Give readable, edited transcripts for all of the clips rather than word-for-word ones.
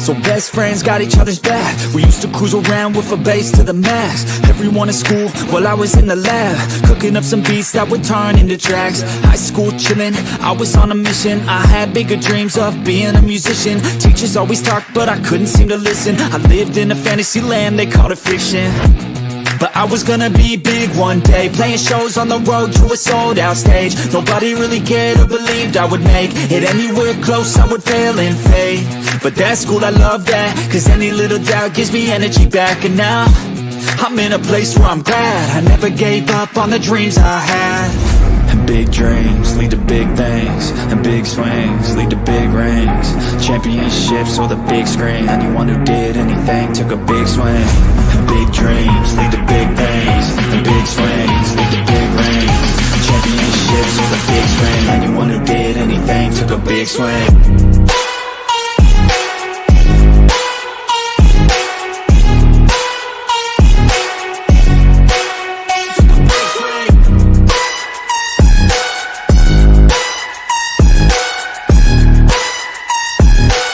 So best friends got each other's back. We used to cruise around with a bass to the max. Everyone in school while I was in the lab, cooking up some beats that would turn into tracks. High school chillin', I was on a mission. I had bigger dreams of being a musician. Teachers always talked but I couldn't seem to listen. I lived in a fantasy land, they called it fiction. But I was gonna be big one day, playing shows on the road to a sold out stage. Nobody really cared or believed I would make it anywhere close, I would fail and fade. But that's cool, I love that, cause any little doubt gives me energy back. And now, I'm in a place where I'm glad I never gave up on the dreams I had. And big dreams lead to big things, and big swings lead to big rings. Championships or the big screen, anyone who did anything took a big swing. And big dreams lead to big things, and big swings lead to big rings. Championships or the big screen, anyone who did anything took a big swing.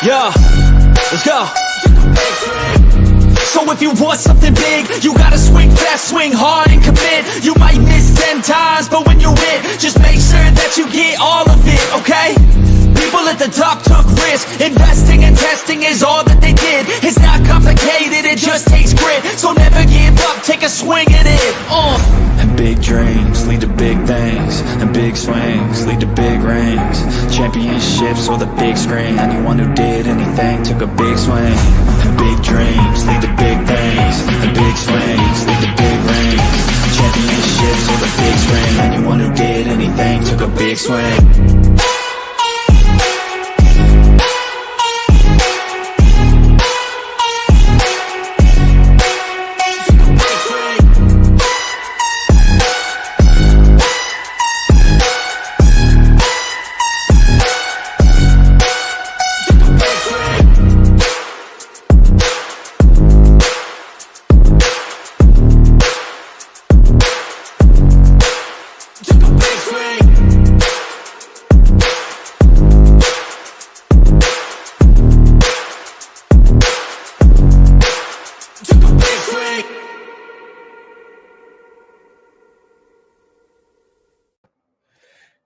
Yeah, let's go. So if you want something big, you gotta swing fast, swing hard and commit. You might miss 10 times, but when you hit, just make sure that you get all of it, okay? People at the top took risks. Investing and testing is all that they did. It's not complicated, it just takes grit. So never give up, take a swing at it. And big dreams lead to big things, and big swings lead to big rings. Championships or the big screen, anyone who did anything took a big swing. And big dreams lead to big things, and big swings lead to big rings. Championships or the big screen, anyone who did anything took a big swing.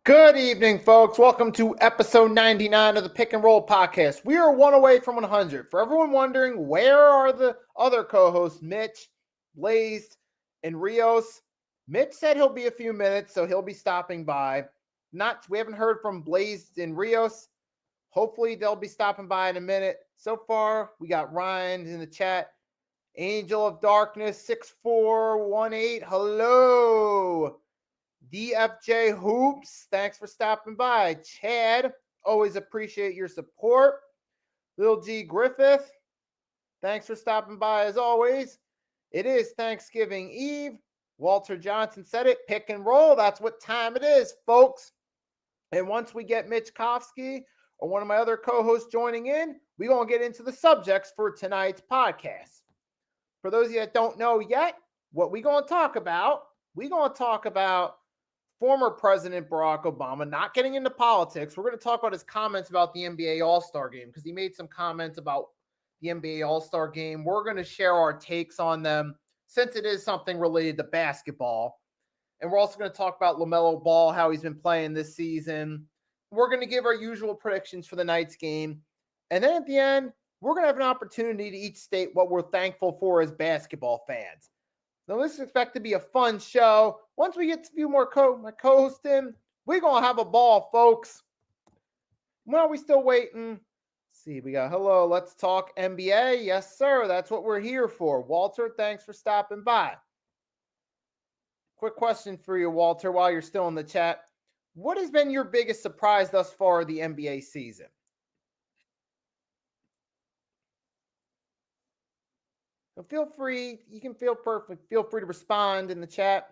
Good evening, folks. Welcome to episode 99 of the Pick and Roll podcast. We are one away from 100. For everyone wondering, where are the other co-hosts, Mitch, Blaze, and Rios? Mitch said he'll be a few minutes, so he'll be stopping by. We haven't heard from Blaze and Rios. Hopefully, they'll be stopping by in a minute. So far, we got Ryan in the chat. Angel of Darkness 6418. Hello. DFJ Hoops, thanks for stopping by. Chad, always appreciate your support. Lil G Griffith, thanks for stopping by as always. It is Thanksgiving Eve. Walter Johnson said it, pick and roll. That's what time it is, folks. And once we get Mitch Kofsky or one of my other co-hosts joining in, we're going to get into the subjects for tonight's podcast. For those of you that don't know yet, what we're going to talk about, former President Barack Obama, not getting into politics. We're going to talk about his comments about the NBA All-Star Game because he made some comments about the NBA All-Star Game. We're going to share our takes on them since it is something related to basketball. And we're also going to talk about LaMelo Ball, how he's been playing this season. We're going to give our usual predictions for the night's game. And then at the end, we're going to have an opportunity to each state what we're thankful for as basketball fans. Now, this is expected to be a fun show. Once we get a few more my co-hosts in, we're going to have a ball, folks. While we still waiting, let's see, we got, hello, let's talk NBA. Yes, sir. That's what we're here for. Walter, thanks for stopping by. Quick question for you, Walter, while you're still in the chat. What has been your biggest surprise thus far of the NBA season? So feel free, you can feel free to respond in the chat.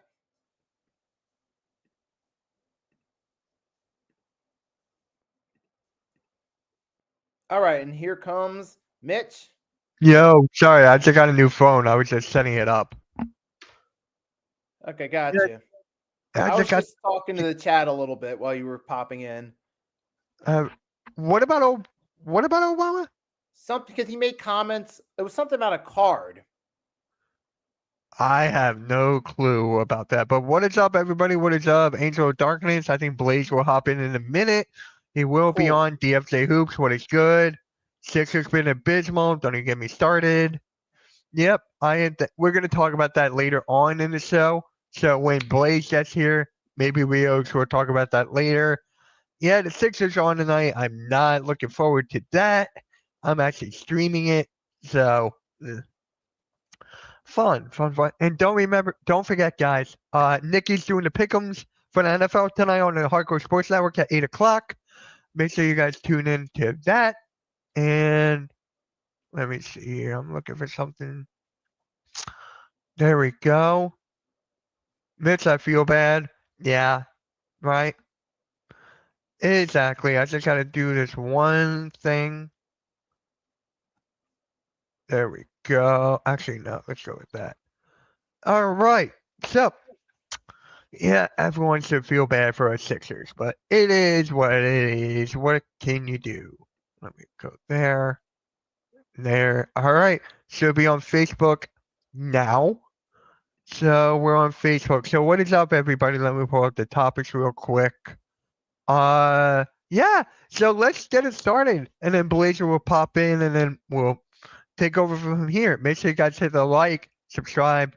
All right, and here comes Mitch. Yo, sorry, I just got a new phone. I was just setting it up. Okay, got you. I was just talking to the chat a little bit while you were popping in. What about Obama? something because he made comments. It was something about a card. I have no clue about that. But what is up, everybody? What is up? Angel of Darkness. I think Blaze will hop in a minute. He will be Cool. on DFJ Hoops. What is good? Sixers been abysmal. Don't even get me started. Yep, we're going to talk about that later on in the show. So when Blaze gets here, maybe Rios will talk about that later. Yeah, the Sixers are on tonight. I'm not looking forward to that. I'm actually streaming it. So fun. And don't forget, guys, Nikki's doing the pick'ems for the NFL tonight on the Hardcore Sports Network at 8 o'clock. Make sure you guys tune in to that. And let me see here. I'm looking for something. There we go. Mitch, I feel bad. Yeah, right? Exactly. I just got to do this one thing. There we go. Actually, no. Let's go with that. All right. So, yeah, everyone should feel bad for us Sixers, but it is what it is. What can you do? Let me go there. There. All right. Should be on Facebook now. So we're on Facebook. So what is up, everybody? Let me pull up the topics real quick. Yeah. So let's get it started, and then Blazer will pop in, and then we'll take over from here. Make sure you guys hit the like, subscribe,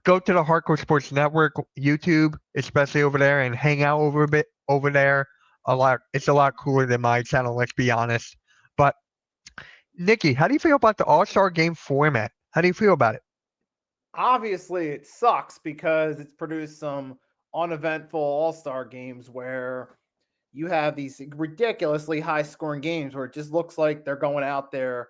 go to the Hardcore Sports Network YouTube, especially over there, and hang out over a bit over there. It's a lot cooler than my channel. Let's be honest. But Nikki, how do you feel about the All-Star Game format? How do you feel about it? Obviously, it sucks because it's produced some uneventful All-Star games where you have these ridiculously high-scoring games where it just looks like they're going out there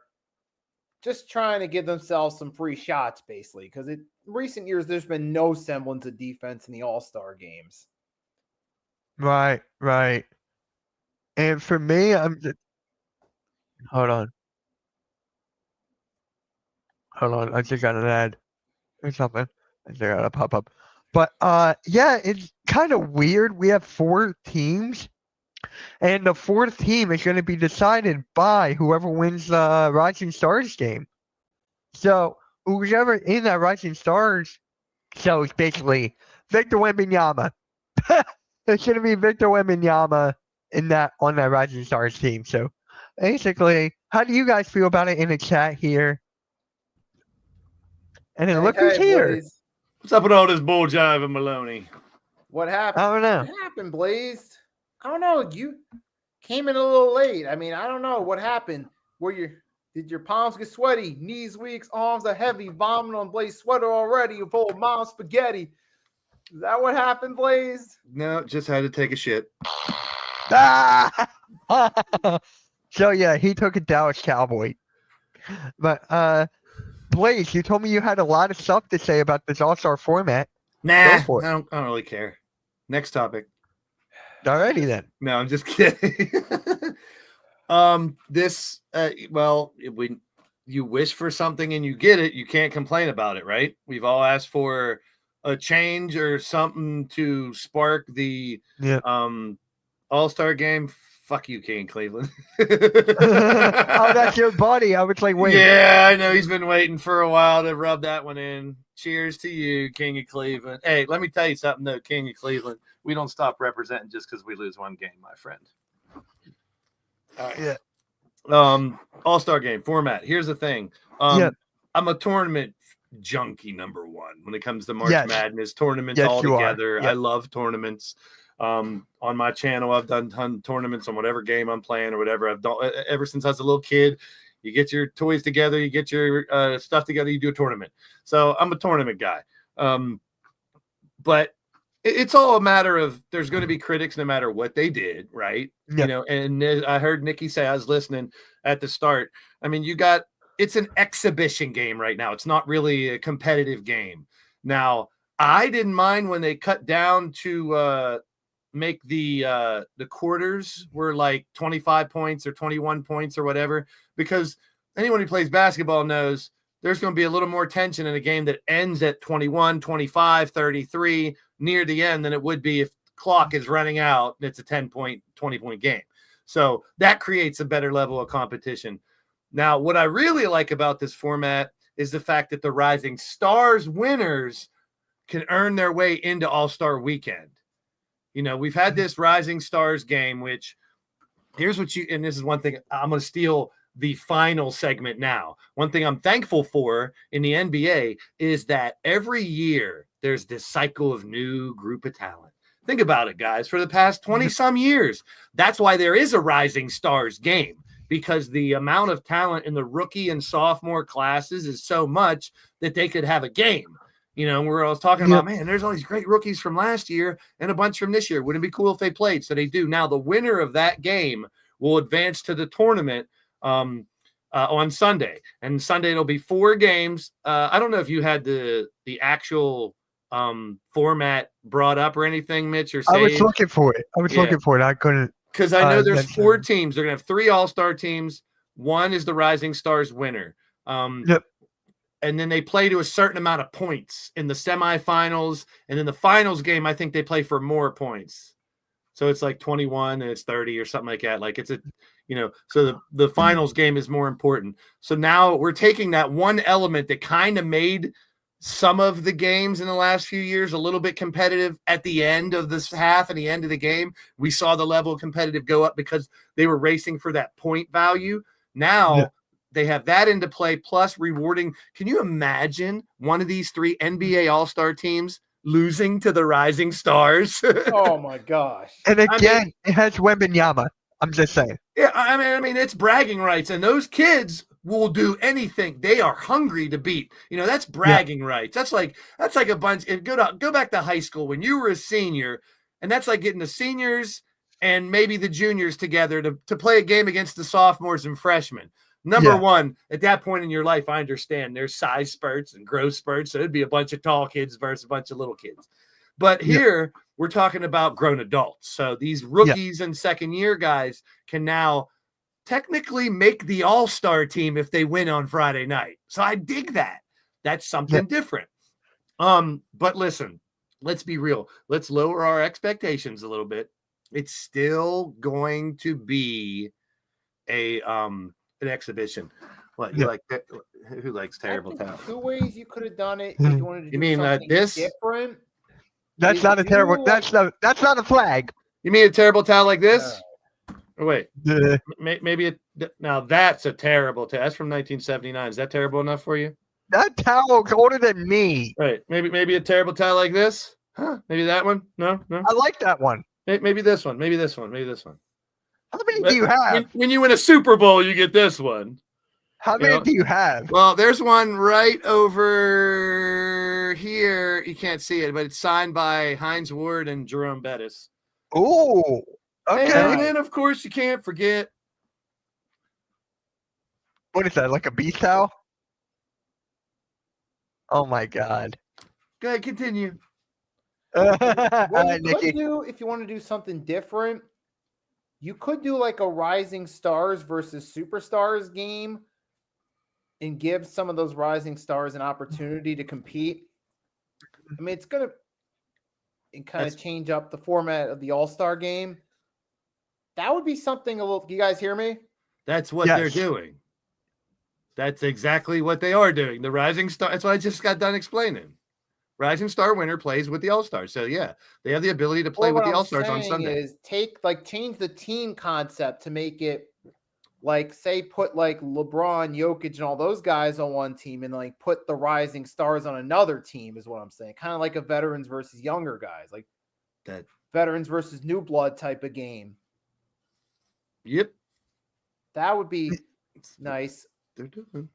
just trying to give themselves some free shots, basically. Because in recent years, there's been no semblance of defense in the All-Star games. Right. And for me, hold on. I just got an ad or something. I just got to pop up. But yeah, it's kind of weird. We have 4 teams, and the 4th team is going to be decided by whoever wins the Rising Stars game. So whoever in that Rising Stars, so it's basically Victor Wembanyama. It's going to be Victor Wembanyama on that Rising Stars team. So basically, how do you guys feel about it in the chat here? And then look who's here. Blaze. What's up with all this bull jive and Maloney? What happened? I don't know. What happened, Blaze? I don't know. You came in a little late. I mean, I don't know what happened. Did your palms get sweaty? Knees weak, arms are heavy, vomiting on Blaze sweater already, full of mom spaghetti. Is that what happened, Blaze? No, just had to take a shit. So yeah, he took a Dallas Cowboy. But Blaze, you told me you had a lot of stuff to say about this All-Star format. Nah, I Go for it. don't really care. Next topic. Alrighty then. No, I'm just kidding. When you wish for something and you get it, you can't complain about it, right? We've all asked for a change or something to spark the All-Star game. Fuck you, King Cleveland. Oh, that's your buddy. I was like, wait. Yeah, I know he's been waiting for a while to rub that one in. Cheers to you, King of Cleveland. Hey, let me tell you something, though, King of Cleveland. We don't stop representing just because we lose one game, my friend. All right. Yeah. All-Star game format. Here's the thing. I'm a tournament junkie, number one, when it comes to March Madness tournaments all together. I love tournaments. On my channel, I've done ton tournaments on whatever game I'm playing or whatever. I've done ever since I was a little kid. You get your toys together, you get your stuff together, you do a tournament. So I'm a tournament guy. But it's all a matter of there's going to be critics no matter what they did, right? Yeah. You know, and I heard Nikki say, I was listening at the start. I mean, it's an exhibition game right now. It's not really a competitive game. Now, I didn't mind when they cut down to make the quarters were like 25 points or 21 points or whatever, because anyone who plays basketball knows there's going to be a little more tension in a game that ends at 21, 25, 33 near the end than it would be if clock is running out and it's a 10-point, 20-point game. So that creates a better level of competition. Now, what I really like about this format is the fact that the Rising Stars winners can earn their way into All-Star Weekend. You know, we've had this Rising Stars game, which here's what you, and this is one thing I'm going to steal the final segment now. One thing I'm thankful for in the NBA is that every year there's this cycle of new group of talent. Think about it, guys. For the past 20 some years, that's why there is a Rising Stars game, because the amount of talent in the rookie and sophomore classes is so much that they could have a game. You know, where I was talking about, man, there's all these great rookies from last year and a bunch from this year. Wouldn't it be cool if they played? So they do. Now, the winner of that game will advance to the tournament on Sunday. And Sunday it'll be 4 games. I don't know if you had the actual format brought up or anything, Mitch, or saved. I was looking for it. I couldn't. Because I know there's 4 teams. They're going to have 3 all-star teams. One is the Rising Stars winner. And then they play to a certain amount of points in the semifinals. And then the finals game, I think they play for more points. So it's like 21 and it's 30 or something like that. Like it's a, you know, so the finals game is more important. So now we're taking that one element that kind of made some of the games in the last few years a little bit competitive at the end of this half and the end of the game. We saw the level of competitive go up because they were racing for that point value. Now they have that into play, plus rewarding. Can you imagine one of these 3 NBA All-Star teams losing to the Rising Stars? Oh my gosh. And again, it has Wembanyama. I'm just saying. Yeah, I mean, it's bragging rights, and those kids will do anything. They are hungry to beat. You know, that's bragging rights. That's like a bunch. Go back to high school when you were a senior, and that's like getting the seniors and maybe the juniors together to play a game against the sophomores and freshmen. Number one, at that point in your life, I understand there's size spurts and growth spurts. So it'd be a bunch of tall kids versus a bunch of little kids. But here we're talking about grown adults. So these rookies and second year guys can now technically make the all-star team if they win on Friday night. So I dig that. That's something different. But listen, let's be real. Let's lower our expectations a little bit. It's still going to be an exhibition. What you like? Who likes terrible talent? 2 ways you could have done it. If you wanted to do mean something this? different. That's not a terrible. That's not a flag. You mean a terrible towel like this? Oh, wait, maybe now that's a terrible towel. That's from 1979. Is that terrible enough for you? That towel's older than me. Right. Maybe a terrible towel like this. Huh? Maybe that one. No. I like that one. Maybe this one. Maybe this one. How many do you have? When you win a Super Bowl, you get this one. How many do you have? Well, there's one right over here. You can't see it, but it's signed by Hines Ward and Jerome Bettis. Oh, okay. And then, of course, you can't forget. What is that, like a beach towel? Oh, my God. Go ahead, continue. What you could do, if you want to do something different, you could do like a Rising Stars versus Superstars game and give some of those Rising Stars an opportunity to compete. I mean, it's going to kind of change up the format of the All-Star game. That would be something a little. You guys hear me? That's what they're doing. That's exactly what they are doing. The Rising Star. That's what I just got done explaining. Rising Star winner plays with the All-Stars. So yeah, they have the ability to play with the All-Stars on Sunday. Is change the team concept to make it like, say, put like LeBron, Jokic, and all those guys on one team, and like put the Rising Stars on another team is what I'm saying. Kind of like a veterans versus younger guys, like that veterans versus new blood type of game. Yep, that would be nice. They're doing.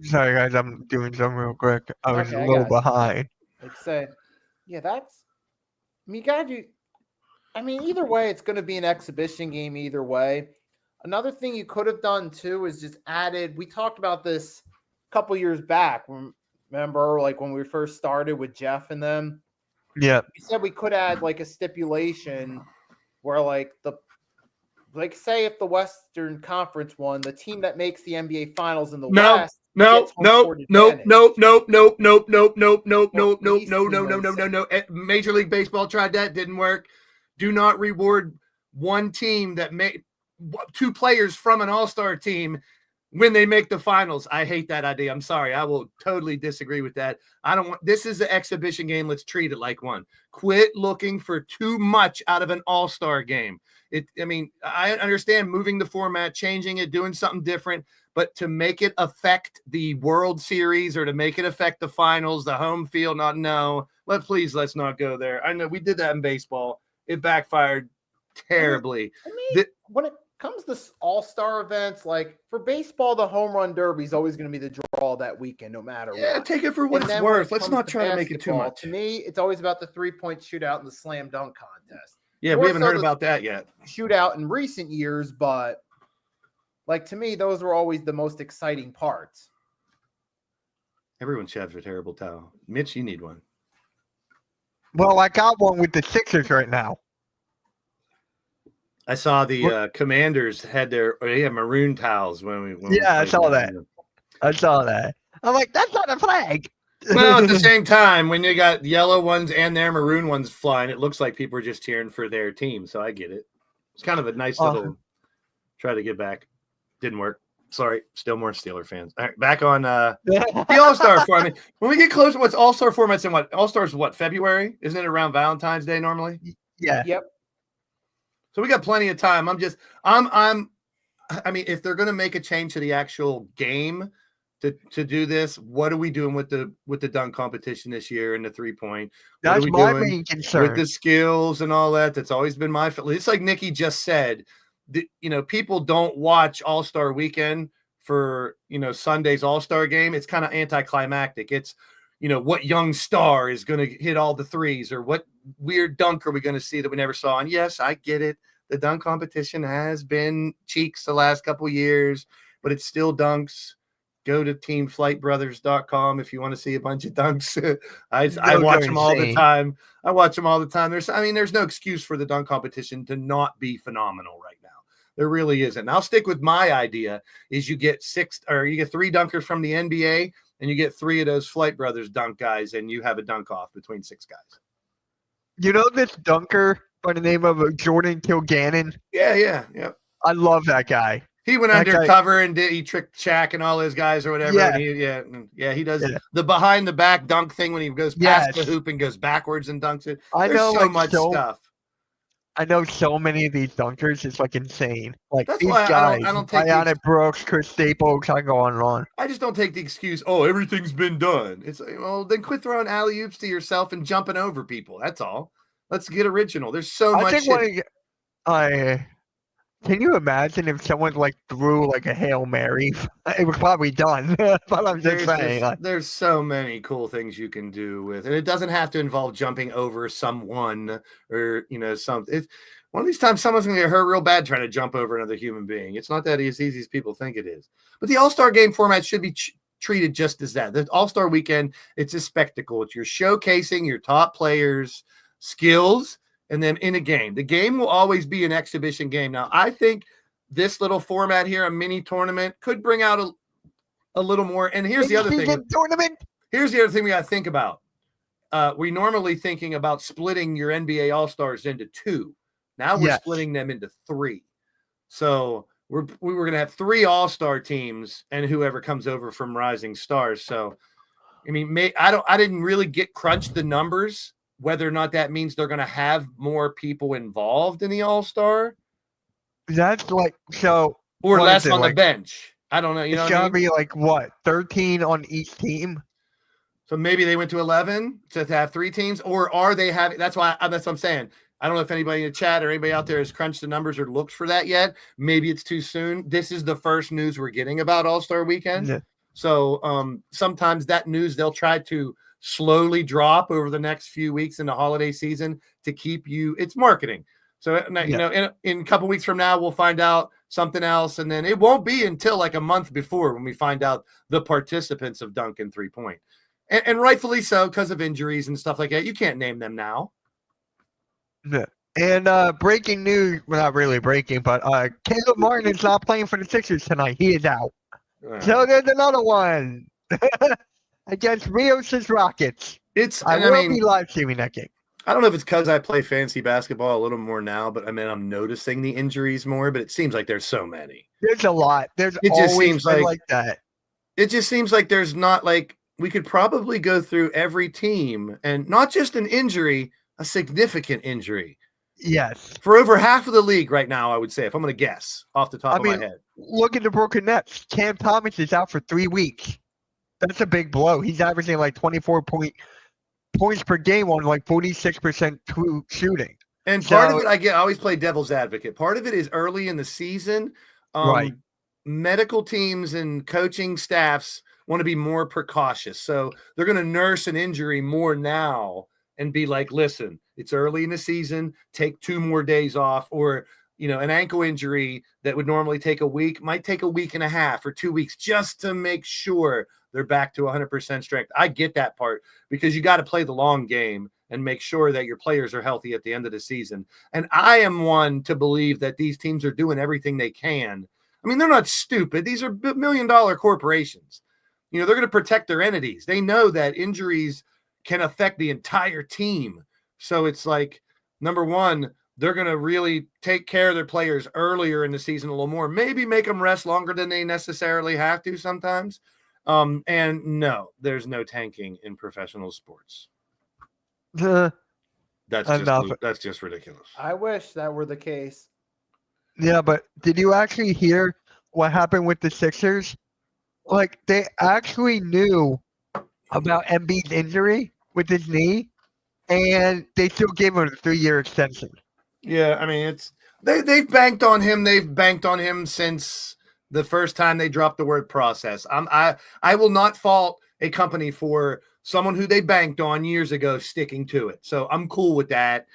Sorry, guys, I'm doing something real quick. I was a little behind. Like say, yeah, that's. I mean, you gotta do. I mean, either way, it's going to be an exhibition game. Either way, another thing you could have done too is just added. We talked about this a couple years back. Remember, like when we first started with Jeff and them. Yeah. We said we could add like a stipulation where like say if the Western Conference won, the team that makes the NBA Finals in the West. No. Major League Baseball tried that, didn't work. Do not reward one team that made two players from an all-star team when they make the finals. I hate that idea. I'm sorry. I will totally disagree with that. I don't want, this is an exhibition game. Let's treat it like one. Quit looking for too much out of an all-star game. I understand moving the format, changing it, doing something different, but to make it affect the World Series or to make it affect the finals, the home field, let's not go there. I know we did that in baseball. It backfired terribly. When it comes to all-star events, like for baseball, the home run derby is always going to be the draw that weekend, no matter what. Take it for what it's worth. Let's not try to make it too much. To me, it's always about the 3-point shootout and the slam dunk contest. Yeah, we haven't heard about that yet. Shootout in recent years, but like to me, those were always the most exciting parts. Everyone should have a terrible towel. Mitch, you need one. Well, I got one with the Sixers right now. I saw the Commanders had maroon towels when I saw that. I'm like, that's not a flag. Well, at the same time, when you got yellow ones and their maroon ones flying, it looks like people are just cheering for their team. So I get it. It's kind of a nice little try to get back. Didn't work. Sorry, still more Steeler fans. All right, back on the All-Star format. When we get close, what's All-Star formats and what? All-Stars what? February? Isn't it around Valentine's Day normally? Yeah. Yep. So we got plenty of time. If they're going to make a change to the actual game to do this, what are we doing with the dunk competition this year and the 3-point? That's my main concern. With the skills and all that. That's always been my. It's like Nikki just said. People don't watch All-Star Weekend for Sunday's All-Star game. It's kind of anticlimactic. It's what young star is going to hit all the threes, or what weird dunk are we going to see that we never saw? And yes, I get it. The dunk competition has been cheeks the last couple years, but it's still dunks. Go to teamflightbrothers.com if you want to see a bunch of dunks. I watch them all the time. There's no excuse for the dunk competition to not be phenomenal right now. There really isn't. And I'll stick with my idea is you get 3 dunkers from the NBA and you get 3 of those Flight Brothers dunk guys and you have a dunk off between 6 guys. You know this dunker by the name of Jordan Kilgannon? Yeah. I love that guy. He went undercover and he tricked Shaq and all his guys or whatever. Yeah. He does the behind the back dunk thing when he goes past the hoop and goes backwards and dunks it. There's so much stuff. I know so many of these dunkers. It's like insane. Like that's these why guys, I don't take Ayanna Brooks, Chris Staples. I go on and on. I just don't take the excuse. Oh, everything's been done. It's then quit throwing alley oops to yourself and jumping over people. That's all. Let's get original. There's so much. Can you imagine if someone threw a Hail Mary? It was probably done. But I'm just saying. There's so many cool things you can do with it. It doesn't have to involve jumping over someone or something. One of these times someone's going to get hurt real bad trying to jump over another human being. It's not that as easy as people think it is. But the All-Star game format should be treated just as that. The All-Star weekend, it's a spectacle. You're showcasing your top players' skills. And then in a game, the game will always be an exhibition game. Now, I think this little format here, a mini tournament, could bring out a little more. And here's the other thing. Here's the other thing we got to think about. We normally thinking about splitting your NBA All-Stars into 2. Now we're splitting them into 3. So we were going to have 3 All-Star teams and whoever comes over from Rising Stars. So, I didn't really crunch the numbers, whether or not that means they're going to have more people involved in the All-Star. That's or less on the bench. I don't know. It's got to be 13 on each team. So maybe they went to 11 to have 3 teams, or are they having? That's what I'm saying. I don't know if anybody in the chat or anybody out there has crunched the numbers or looked for that yet. Maybe it's too soon. This is the first news we're getting about All-Star Weekend. Yeah. So sometimes that news they'll try to slowly drop over the next few weeks in the holiday season to keep you. It's marketing. So in a couple weeks from now we'll find out something else, and then it won't be until a month before when we find out the participants of dunk and 3-point, and rightfully so because of injuries and stuff like that. You can't name them now. Yeah. And breaking news, well, not really breaking, but Caleb Martin is not playing for the Sixers tonight. He is out. So there's another one against Rios' Rockets. I will be live streaming that game. I don't know if it's because I play fantasy basketball a little more now, but I mean, I'm noticing the injuries more, but it seems like there's so many. There's a lot. There's It just always seems been like- like that. It just seems like there's not like we could probably go through every team and not just an injury, a significant injury Yes. for over half of the league right now, I would say, if I'm going to guess off the top of my head. Look at the broken nets. Cam Thomas is out for 3 weeks. That's a big blow. He's averaging like 24 points per game on like 46% true shooting. And part of So- it, I always play devil's advocate. Part of it is early in the season. Right. Medical teams and coaching staffs want to be more precautious. So they're going to nurse an injury more now and be like, listen, it's early in the season, take 2 more days off, or, an ankle injury that would normally take a week might take a week and a half or 2 weeks just to make sure they're back to 100% strength. I get that part because you got to play the long game and make sure that your players are healthy at the end of the season. And I am one to believe that these teams are doing everything they can. I mean, they're not stupid. These are $1 million corporations. They're going to protect their entities. They know that injuries can affect the entire team. So it's like, number one, they're going to really take care of their players earlier in the season a little more, maybe make them rest longer than they necessarily have to sometimes. And no, there's no tanking in professional sports. Uh, That's just ridiculous. I wish that were the case. yeah, but did you actually hear what happened with the Sixers? Like, they actually knew about Embiid's injury with his knee, and they still gave him a 3-year extension. Yeah, I mean, they've banked on him. They've banked on him since the first time they dropped the word process. I will not fault a company for someone who they banked on years ago sticking to it. So I'm cool with that.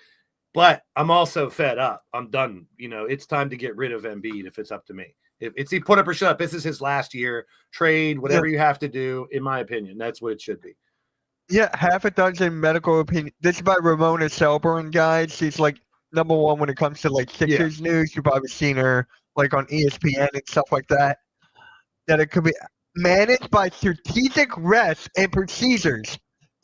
But I'm also fed up. I'm done. It's time to get rid of Embiid if it's up to me. If it's he put up or shut up, this is his last year. Trade, whatever you have to do, in my opinion. That's what it should be. Yeah, half a dozen medical opinion. This is by Ramona Shelburne, guys. She's like number one when it comes to like Sixers news. You've probably seen her like on ESPN and stuff like that. That it could be managed by strategic rest and procedures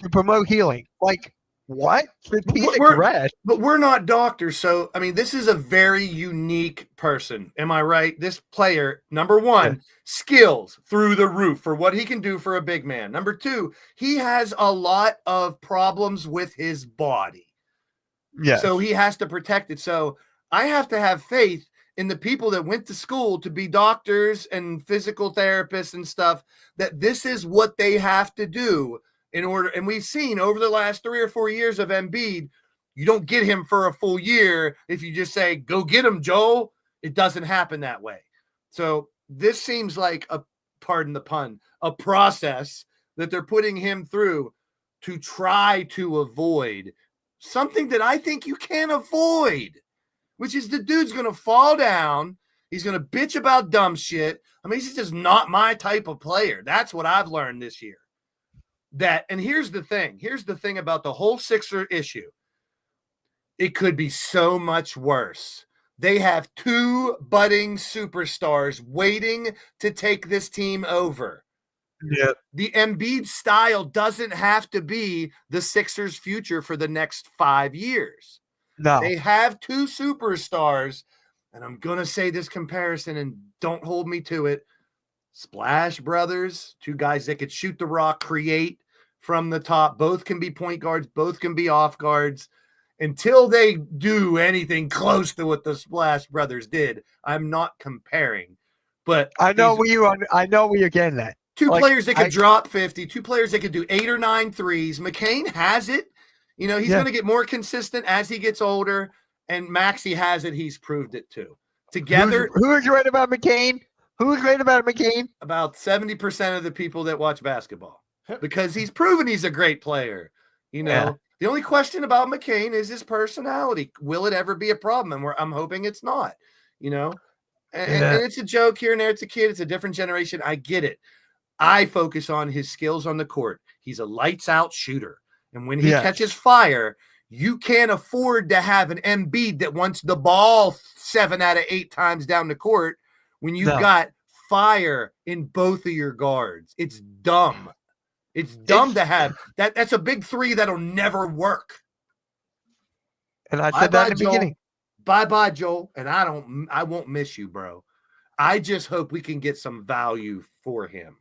to promote healing. Like, what? Strategic rest? But we're not doctors. So, I mean, this is a very unique person. Am I right? This player, number one, skills through the roof for what he can do for a big man. Number two, he has a lot of problems with his body. Yeah. So he has to protect it. So I have to have faith in the people that went to school to be doctors and physical therapists and stuff, that this is what they have to do in order. And we've seen over the last 3 or 4 years of Embiid, you don't get him for a full year. If you just say, go get him, Joel, it doesn't happen that way. So this seems like pardon the pun, a process that they're putting him through to try to avoid something that I think you can't avoid, which is the dude's going to fall down. He's going to bitch about dumb shit. I mean, he's just not my type of player. That's what I've learned this year. And here's the thing about the whole Sixer issue. It could be so much worse. They have 2 budding superstars waiting to take this team over. Yeah. The Embiid style doesn't have to be the Sixers' future for the next 5 years. No. They have 2 superstars, and I'm going to say this comparison, and don't hold me to it. Splash Brothers, 2 guys that could shoot the rock, create from the top. Both can be point guards. Both can be off guards. Until they do anything close to what the Splash Brothers did, I'm not comparing. But I know where you're getting at. 2 players that could drop 50, 2 players that could do 8 or 9 threes. McCain has it. He's going to get more consistent as he gets older. And Maxey has it. He's proved it too. Together. Who's right about McCain? Who's right about McCain? About 70% of the people that watch basketball. Because he's proven he's a great player. The only question about McCain is his personality. Will it ever be a problem? And I'm hoping it's not, And it's a joke here and there. It's a kid. It's a different generation. I get it. I focus on his skills on the court. He's a lights out shooter. And when he catches fire, you can't afford to have an Embiid that wants the ball 7 out of 8 times down the court when you've got fire in both of your guards. It's dumb. It's dumb to have that. That's a big 3 that'll never work. And I said that in the beginning. Bye, Joel. And I won't miss you, bro. I just hope we can get some value for him.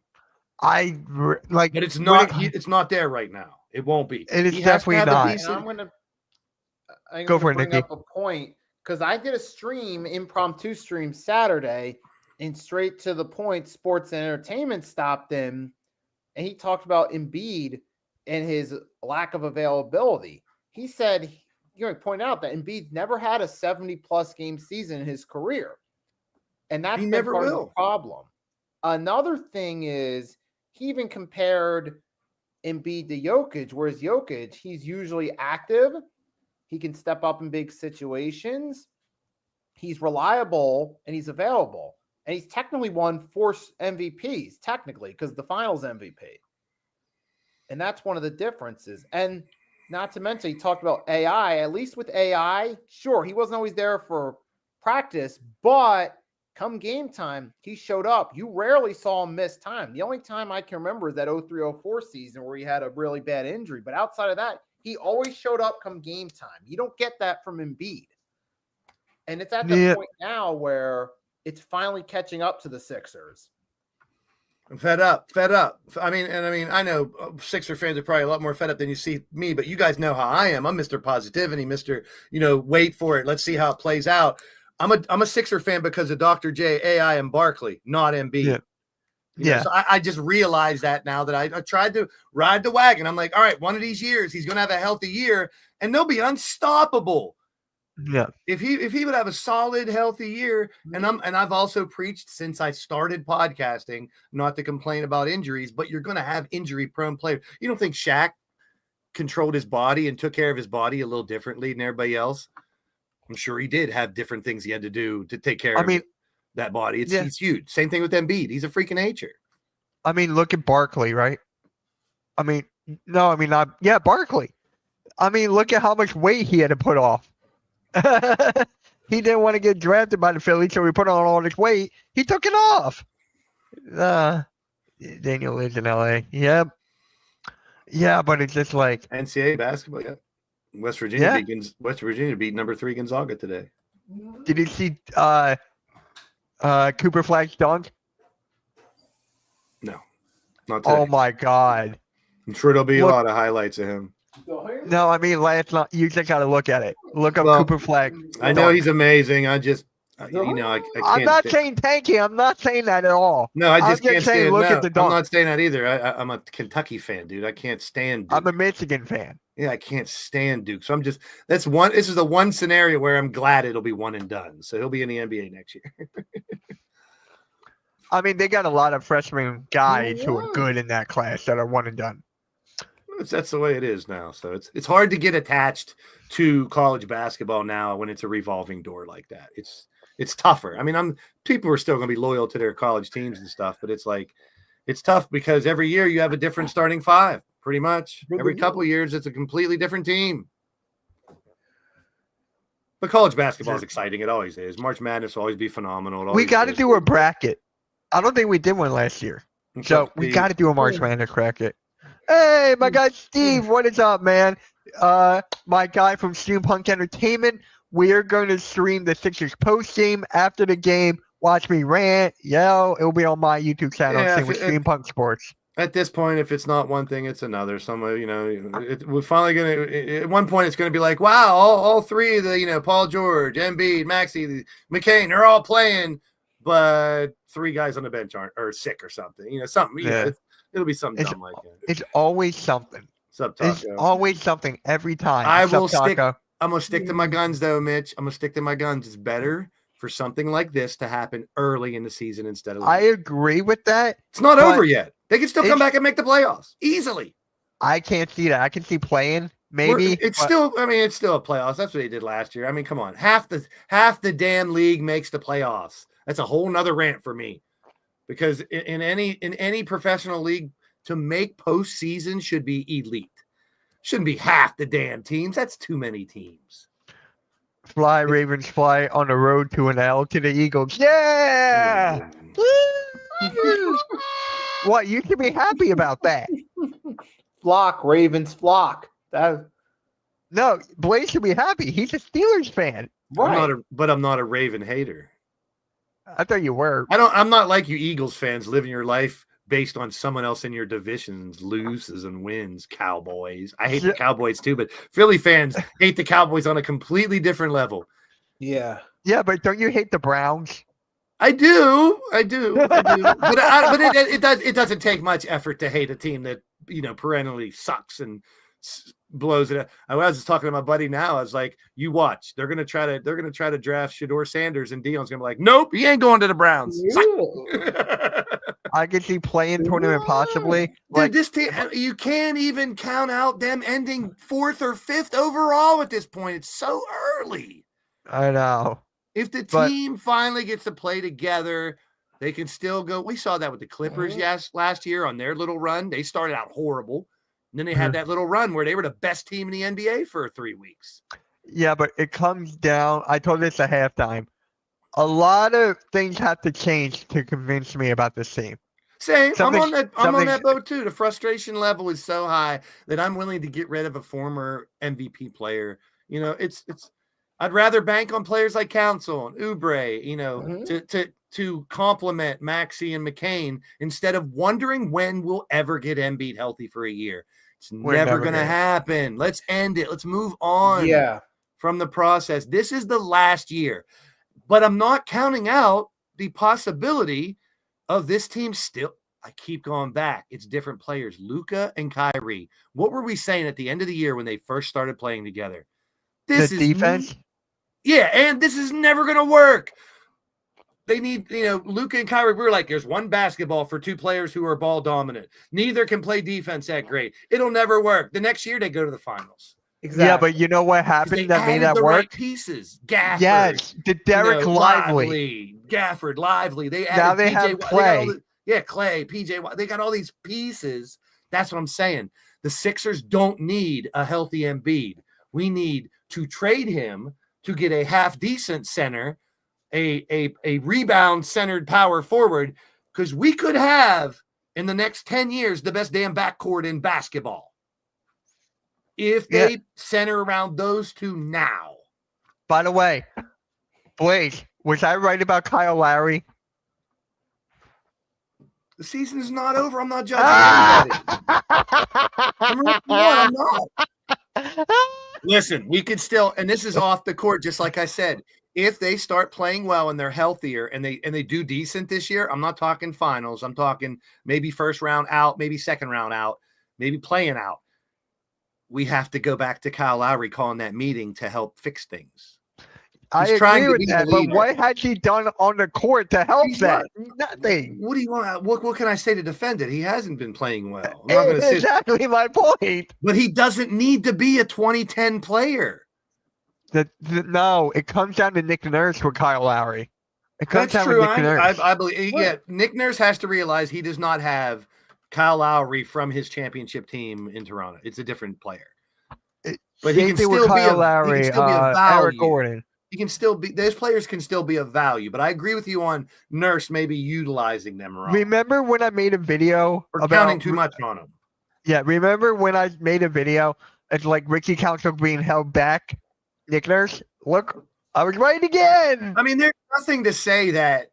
But it's not. It's not there right now. It won't be. It is definitely not. I'm Go for gonna it, bring Nikki. up a point because I did a impromptu stream Saturday, and straight to the point, Sports and Entertainment stopped him, and he talked about Embiid and his lack of availability. He said, point out that Embiid never had a 70-plus game season in his career, and that's been part of the problem. Another thing is he even compared Embiid to Jokic, whereas Jokic, he's usually active. He can step up in big situations. He's reliable and he's available. And he's technically won 4 MVPs, technically, because the finals MVP. And that's one of the differences. And not to mention, he talked about AI. At least with AI, sure, he wasn't always there for practice, but come game time, he showed up. You rarely saw him miss time. The only time I can remember is that 03-04 season where he had a really bad injury. But outside of that, he always showed up come game time. You don't get that from Embiid. And it's at the point now where it's finally catching up to the Sixers. I'm fed up. I mean, I know Sixer fans are probably a lot more fed up than you see me, but you guys know how I am. I'm Mr. Positivity, Mr. Wait for it. Let's see how it plays out. I'm a Sixer fan because of Dr. J, AI, and Barkley, not Embiid. Yeah. So I just realized that now that I tried to ride the wagon. I'm like, all right, one of these years he's going to have a healthy year, and they'll be unstoppable. Yeah. If he would have a solid, healthy year, and I've also preached since I started podcasting not to complain about injuries, but you're going to have injury-prone players. You don't think Shaq controlled his body and took care of his body a little differently than everybody else? I'm sure he did have different things he had to do to take care of that body. He's huge. Same thing with Embiid. He's a freak of nature. I mean, look at Barkley, right? Barkley. I mean, look at how much weight he had to put off. He didn't want to get drafted by the Phillies, so he put on all this weight. He took it off. Daniel lives in LA. Yep. Yeah, but it's just like NCAA basketball. Yeah. West Virginia beat number 3 Gonzaga today. Did you see Cooper Flag's dunk? No, not today. Oh my God! I'm sure there'll be a lot of highlights of him. No, I mean, last night you just got to look at it. Look up Cooper Flag. I know he's amazing. I just, I can't. I'm not saying tanky. I'm not saying that at all. No, I just can't stand. Look at the dunk. I'm not saying that either. I'm a Kentucky fan, dude. I can't stand Duke. I'm a Michigan fan. Yeah, I can't stand Duke. So this is the one scenario where I'm glad it'll be one and done. So he'll be in the NBA next year. I mean, they got a lot of freshman guys who are good in that class that are one and done. That's the way it is now. So it's hard to get attached to college basketball now when it's a revolving door like that. It's tougher. I mean, people are still going to be loyal to their college teams and stuff, but it's tough because every year you have a different starting 5. Pretty much every couple of years, it's a completely different team. But college basketball is exciting. It always is. March Madness will always be phenomenal. We got to do a bracket. I don't think we did one last year. So we got to do a March Madness bracket. Hey, my guy Steve, what is up, man? My guy from Steampunk Entertainment. We're going to stream the Sixers post game after the game. Watch me rant, yell. It'll be on my YouTube channel. Same with Steampunk Sports. At this point, if it's not one thing, it's another. We're finally gonna. At one point, it's gonna be like, wow, all 3 of the, Paul George, Embiid, Maxey, McCain, they're all playing, but 3 guys on the bench are sick or something. Something. It'll be something dumb like that. It's always something. It's always something every time. I'm gonna stick to my guns, though, Mitch. I'm gonna stick to my guns. It's better for something like this to happen early in the season instead of later. I agree with that. It's not over yet. They can still come back and make the playoffs easily. I can't see that. I can see playing maybe. It's still a playoffs. That's what they did last year. I mean, come on. Half the damn league makes the playoffs. That's a whole nother rant for me. Because in any professional league, to make postseason should be elite. Shouldn't be half the damn teams. That's too many teams. Fly, Ravens, fly on the road to an L to the Eagles. Yeah! What? You should be happy about that. Flock, Ravens, flock. No, Blaze should be happy. He's a Steelers fan. Right. I'm not a Raven hater. I thought you were. I'm not like you Eagles fans living your life based on someone else in your divisions loses and wins. Cowboys. I hate the Cowboys too, but Philly fans hate the Cowboys on a completely different level. Yeah. Yeah, but don't you hate the Browns? I do. But it doesn't take much effort to hate a team that perennially sucks and blows it. I was just talking to my buddy now. I was like, "You watch. They're gonna try to draft Shedeur Sanders, and Dion's gonna be like, nope, he ain't going to the Browns." I could see playing tournament possibly. Dude, Like this team, you can't even count out them ending 4th or 5th overall at this point. It's so early. I know. If the team finally gets to play together, they can still go. We saw that with the Clippers last year on their little run. They started out horrible. And then they had that little run where they were the best team in the NBA for 3 weeks. Yeah, but it comes down. I told this at halftime. A lot of things have to change to convince me about this team. Same. I'm on that boat too. The frustration level is so high that I'm willing to get rid of a former MVP player. I'd rather bank on players like Council and Oubre, to complement Maxey and McCain instead of wondering when we'll ever get Embiid healthy for a year. It's never going to happen. Let's end it. Let's move on from the process. This is the last year. But I'm not counting out the possibility of this team still. I keep going back. It's different players. Luka and Kyrie. What were we saying at the end of the year when they first started playing together? This is defense. Yeah, and this is never going to work. They need, Luka and Kyrie. We were like, there's one basketball for 2 players who are ball dominant. Neither can play defense that great. It'll never work. The next year they go to the finals. Exactly. Yeah, but you know what happened that made that work? Right pieces. Gafford. Yes, the Derek Lively. Gafford, Lively. They added now they PJ, have Clay. Clay, PJ. They got all these pieces. That's what I'm saying. The Sixers don't need a healthy Embiid. We need to trade him to get a half decent center, a rebound centered power forward, because we could have in the next 10 years the best damn backcourt in basketball. If they center around those two now. By the way, Blaze, was I right about Kyle Lowry? The season is not over. I'm not judging anybody. I'm not. Listen, we could still, and this is off the court, just like I said. If they start playing well and they're healthier and they do decent this year, I'm not talking finals. I'm talking maybe first round out, maybe second round out, maybe playing out. We have to go back to Kyle Lowry calling that meeting to help fix things. I agree with that, but what has he done on the court to help that? Nothing. What do you want? What can I say to defend it? He hasn't been playing well. Exactly my point. But he doesn't need to be a 2010 player. No, it comes down to Nick Nurse with Kyle Lowry. It comes That's down true. to Nick Nurse. I believe. Yeah, Nick Nurse has to realize he does not have Kyle Lowry from his championship team in Toronto. It's a different player. But he can still be a value. Eric Gordon. He can still be. Those players can still be of value. But I agree with you on Nurse maybe utilizing them wrong. Remember when I made a video about counting too much on him? Yeah. Remember when I made a video? It's like Ricky Council being held back. Nick Nurse, look, I was right again. I mean, there's nothing to say that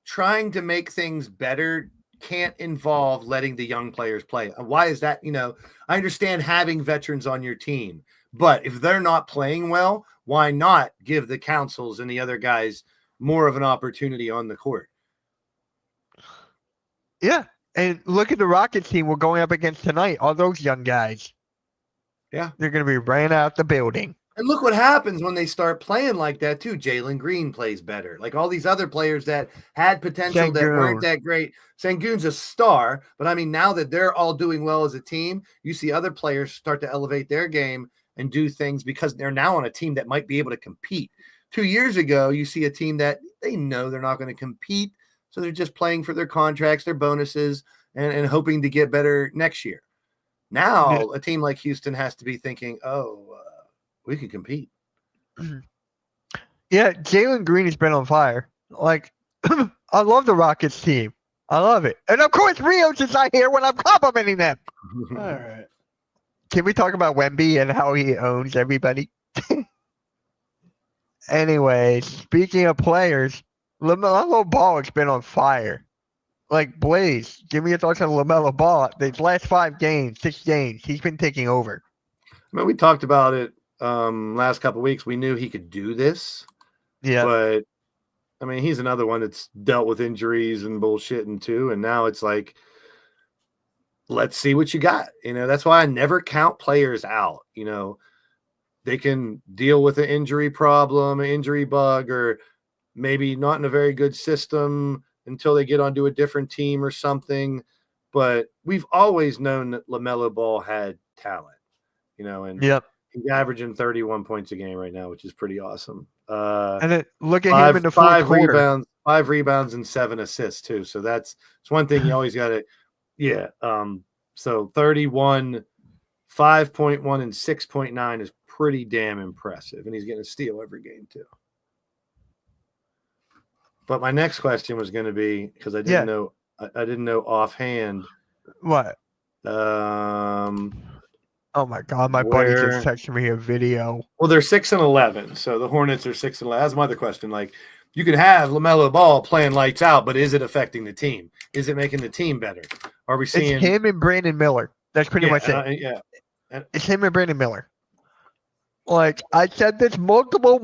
trying to make things better can't involve letting the young players play. Why is that? I understand having veterans on your team, but if they're not playing well, why not give the Councils and the other guys more of an opportunity on the court? Yeah. And look at the Rockets team we're going up against tonight. All those young guys. Yeah. They're going to be ran out the building. And look what happens when they start playing like that, too. Jalen Green plays better. Like all these other players that had potential that weren't that great. Sengun's a star, but I mean, now that they're all doing well as a team, you see other players start to elevate their game and do things because they're now on a team that might be able to compete. 2 years ago, you see a team that they know they're not going to compete, so they're just playing for their contracts, their bonuses, and hoping to get better next year. Now, a team like Houston has to be thinking, we can compete. Yeah, Jalen Green has been on fire. Like, I love the Rockets team. I love it. And of course, Rios is not here when I'm complimenting them. All right. Can we talk about Wemby and how he owns everybody? Anyway, speaking of players, LaMelo Ball has been on fire. Like, Blaze, give me your thoughts on LaMelo Ball. These last 5 games, 6 games, he's been taking over. I mean, we talked about it last couple of weeks. We knew he could do this. Yeah. But, I mean, he's another one that's dealt with injuries and bullshitting too. And now it's like, let's see what you got. You know, that's why I never count players out. You know, they can deal with an injury problem, an injury bug, or maybe not in a very good system until they get onto a different team or something. But we've always known that LaMelo Ball had talent, you know, and Yep. he's averaging 31 points a game right now, which is pretty awesome. And then look at him in the fourth quarter. 5 rebounds and 7 assists too. So it's one thing you always got to, yeah. So 31, 5.1 and 6.9 is pretty damn impressive. And he's getting a steal every game too. But my next question was going to be, because I didn't know, I didn't know offhand. What? Oh my God, my buddy just texted me a video. Well, they're 6-11, so the Hornets are 6-11. That's my other question. Like, you could have LaMelo Ball playing lights out, but is it affecting the team? Is it making the team better? Are we seeing It's him and Brandon Miller? That's pretty much it. Yeah, it's him and Brandon Miller. Like, I said this multiple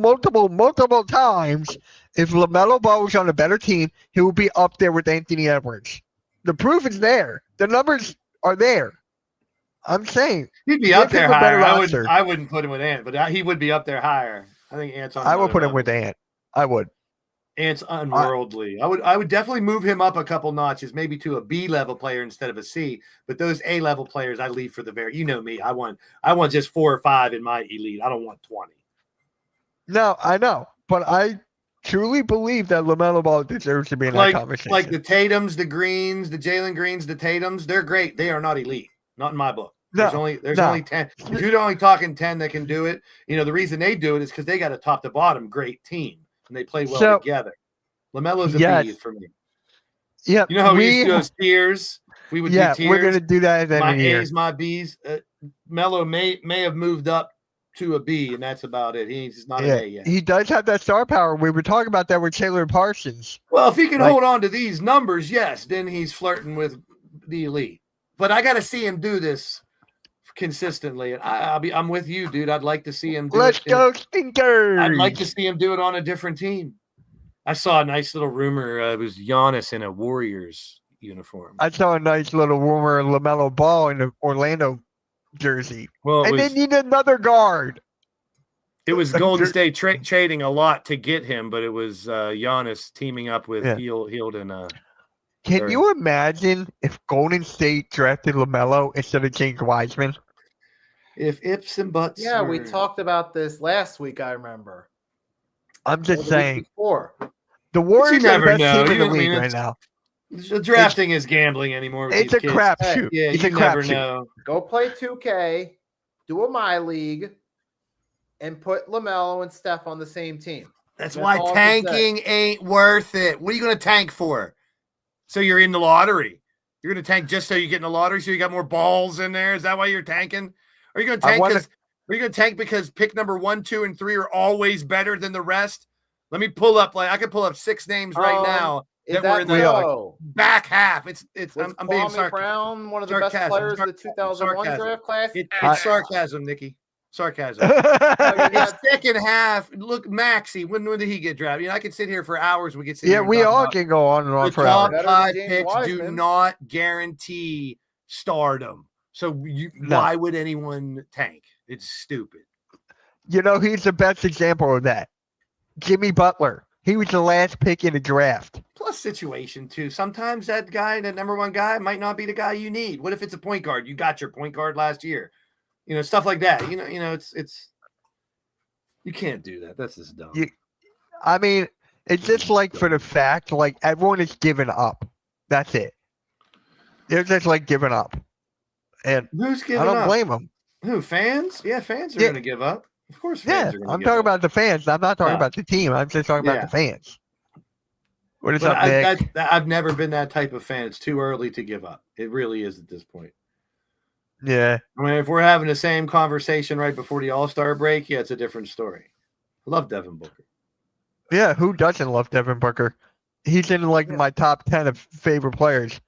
times. If LaMelo Ball was on a better team, he would be up there with Anthony Edwards. The proof is there. The numbers are there. I'm saying he'd be up there higher. I wouldn't put him with Ant, but he would be up there higher. I think Ant's on. I would put him with Ant. I would. Ant's unworldly. I would definitely move him up a couple notches, maybe to a B level player instead of a C. But those A level players, I leave for the very. You know me. I want just 4 or 5 in my elite. I don't want 20. No, I know, but I truly believe that LaMelo Ball deserves to be in that conversation. Like the Tatums, the Greens, the Jalen Greens, the Tatums. They're great. They are not elite. Not in my book. There's only 10. If you're only talking 10 that can do it, you know, the reason they do it is because they got a top to bottom great team and they play well together. LaMelo's a B for me. Yeah. You know how we used to do those tiers? We would do tiers. We're going to do that at my year. A's, my B's. Melo may have moved up to a B, and that's about it. He's not an A yet. He does have that star power. We were talking about that with Taylor Parsons. Well, if he can hold on to these numbers, yes, then he's flirting with the elite. But I got to see him do this consistently. And I'm with you, dude. I'd like to see him do Let's go Stinkers. I'd like to see him do it on a different team. I saw a nice little rumor. It was Giannis in a Warriors uniform. I saw a nice little rumor of LaMelo Ball in the Orlando jersey. Well, they need another guard. It was Golden State trading a lot to get him, but it was Giannis teaming up with Hield and Can you imagine if Golden State drafted LaMelo instead of James Wiseman? If ifs and buts. Yeah, we talked about this last week, I remember. I'm just saying. The Warriors are the best team in the league right now. Drafting is gambling anymore. It's a crapshoot. Yeah, it's you a never crapshoot. know. Go play 2K, do a My League, and put LaMelo and Steph on the same team. That's why tanking ain't worth it. What are you going to tank for? So you're in the lottery. You're going to tank just so you get in the lottery, so you got more balls in there. Is that why you're tanking? Are you going to tank because are you going to tank because pick number 1, 2, and 3 are always better than the rest? Let me pull up. I could pull up 6 names right now that were in the back half. I'm being sarcastic. Brown, one of the best players of the 2001 draft class. It's sarcasm, Nikki. Sarcasm. The second half. Look, Maxey. When did he get drafted? I could sit here for hours. We could sit. Yeah, we all can go on and on for hours. The top 5 picks do not guarantee stardom. So why would anyone tank? It's stupid. You know, he's the best example of that. Jimmy Butler. He was the last pick in the draft. Plus situation too. Sometimes that guy, that number 1 guy, might not be the guy you need. What if it's a point guard? You got your point guard last year. You know, stuff like that. You know, it's you can't do that. That's just dumb. I mean, it's just like for the fact, like everyone is giving up. That's it. They're just like giving up. And who's giving up? I don't blame them. Who, fans? Yeah, fans are going to give up. Of course, fans are going to I'm talking about the fans. I'm not talking about the team. I'm just talking about the fans. What is up, Nick? I've never been that type of fan. It's too early to give up. It really is at this point. Yeah. I mean, if we're having the same conversation right before the All-Star break, yeah, it's a different story. I love Devin Booker. Yeah, who doesn't love Devin Booker? He's in like Yeah. my top 10 of favorite players.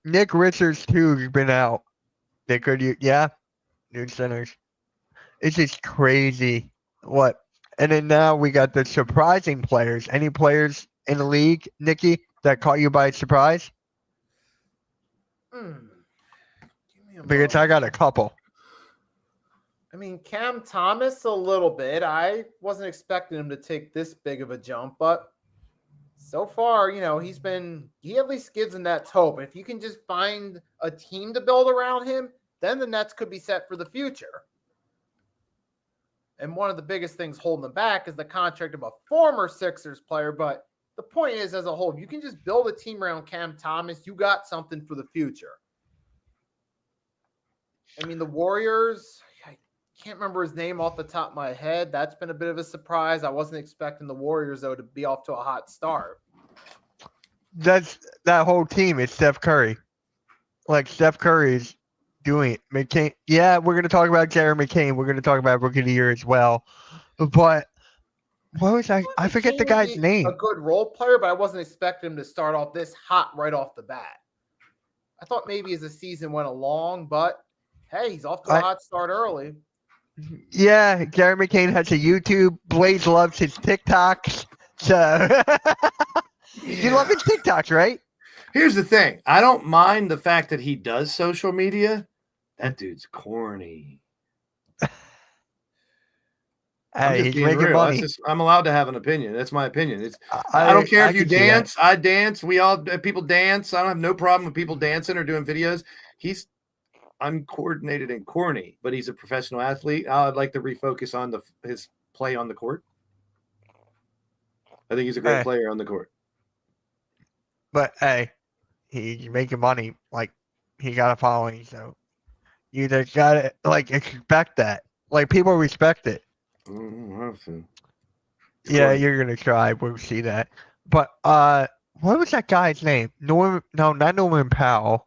Nick Richards too has been out. They could yeah, new centers. It's just crazy. What? And then now we got the surprising players. Any players in the league, Nikki, that caught you by surprise? Give me a Because I moment. got a couple. I mean, Cam Thomas a little bit. I wasn't expecting him to take this big of a jump, but so far, he at least gives him that hope. If you can just find a team to build around him, then the Nets could be set for the future. And one of the biggest things holding them back is the contract of a former Sixers player. But the point is, as a whole, if you can just build a team around Cam Thomas, you got something for the future. I mean, the Warriors, I can't remember his name off the top of my head. That's been a bit of a surprise. I wasn't expecting the Warriors, though, to be off to a hot start. That whole team is Steph Curry. Like Steph Curry is doing it. McCain. Yeah, we're gonna talk about Jerry McCain. We're gonna talk about Rookie of the Year as well. But what was I forget the McCain would guy's be name. A good role player, but I wasn't expecting him to start off this hot right off the bat. I thought maybe as the season went along, but hey, he's off to a hot start early. Yeah, Jerry McCain has a YouTube. Blaze loves his TikToks. So you love his TikToks, right? Here's the thing. I don't mind the fact that he does social media. That dude's corny. Hey, he's being making real. money. I'm allowed to have an opinion. That's my opinion. I don't care if you can see that. dance. I dance. We all people dance. I don't have no problem with people dancing or doing videos. He's uncoordinated and corny, but he's a professional athlete. I'd like to refocus on his play on the court. I think he's a great player on the court. But hey, he's making money. Like he got a following, so you just gotta like expect that. Like people respect it. Yeah, you're gonna try. We'll see that. But what was that guy's name? No, not Norman Powell.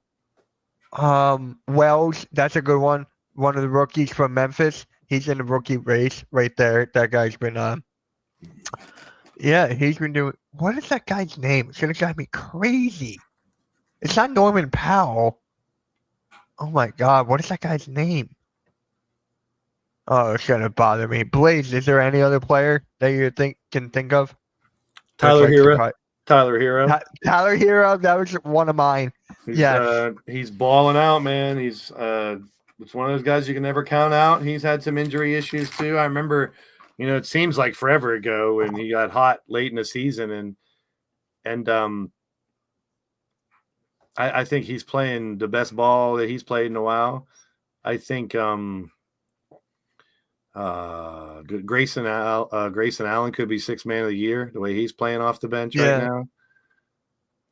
Wells, that's a good one. One of the rookies from Memphis. He's in the rookie race right there. That guy's been yeah, he's been doing. What is that guy's name? It's gonna drive me crazy. It's not Norman Powell. Oh my God, what is that guy's name? Oh, it's gonna bother me. Blaze, is there any other player that you can think of? Tyler That's Hero. surpri- Tyler Hero. Tyler Hero, that was one of mine. He's balling out, man. He's it's one of those guys you can never count out. He's had some injury issues too. I remember, it seems like forever ago when he got hot late in the season, and I think he's playing the best ball that he's played in a while. I think Grayson Allen could be sixth man of the year the way he's playing off the bench right now.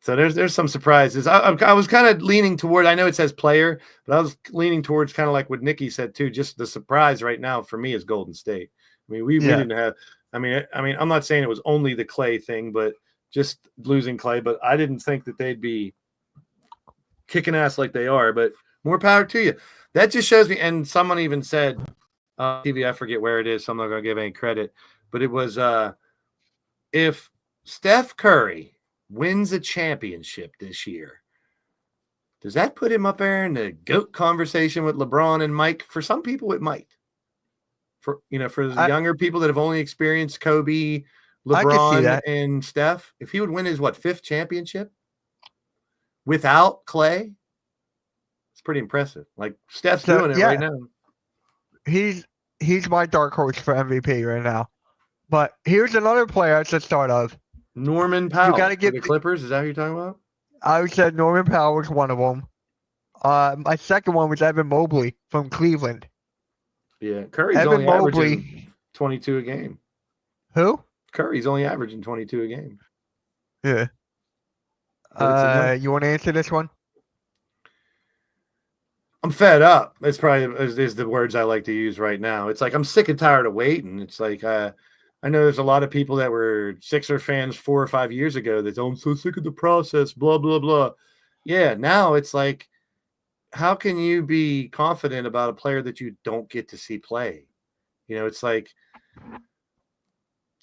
So there's some surprises. I was kind of leaning toward. I know it says player, but I was leaning towards kind of like what Nikki said too. Just the surprise right now for me is Golden State. I mean, we didn't have. I mean, I'm not saying it was only the Clay thing, but just losing Clay. But I didn't think that they'd be kicking ass like they are. But more power to you. That just shows me. And someone even said, TV, I forget where it is, so I'm not going to give any credit. But it was if Steph Curry wins a championship this year, does that put him up there in the GOAT conversation with LeBron and Mike? For some people, it might. For the younger people that have only experienced Kobe, LeBron, and Steph, if he would win his fifth championship without Clay, it's pretty impressive. Like Steph's doing it right now. He's my dark horse for MVP right now. But here's another player I should start of. Norman Powell. You gotta give the Clippers. Is that who you're talking about? I said Norman Powell was one of them. My second one was Evan Mobley from Cleveland. Yeah, Curry's only averaging 22 a game. Who? Curry's only averaging 22 a game. Yeah. You want to answer this one? I'm fed up. That's probably is the words I like to use right now. It's like I'm sick and tired of waiting. It's like I know there's a lot of people that were Sixer fans 4 or 5 years ago that I'm so sick of the process, blah, blah, blah. Yeah, now it's like how can you be confident about a player that you don't get to see play? It's like,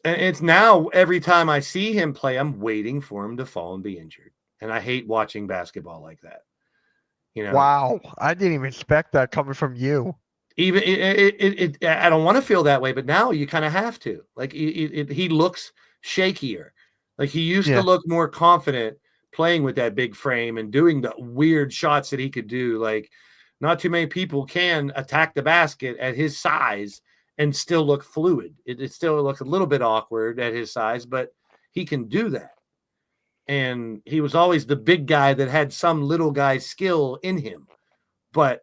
and it's now every time I see him play, I'm waiting for him to fall and be injured. And I hate watching basketball like that. Wow, I didn't even expect that coming from you. Even I don't want to feel that way, but now you kind of have to. Like he looks shakier. Like he used to look more confident playing with that big frame and doing the weird shots that he could do. Like not too many people can attack the basket at his size and still look fluid. It still looks a little bit awkward at his size, but he can do that. And he was always the big guy that had some little guy skill in him. But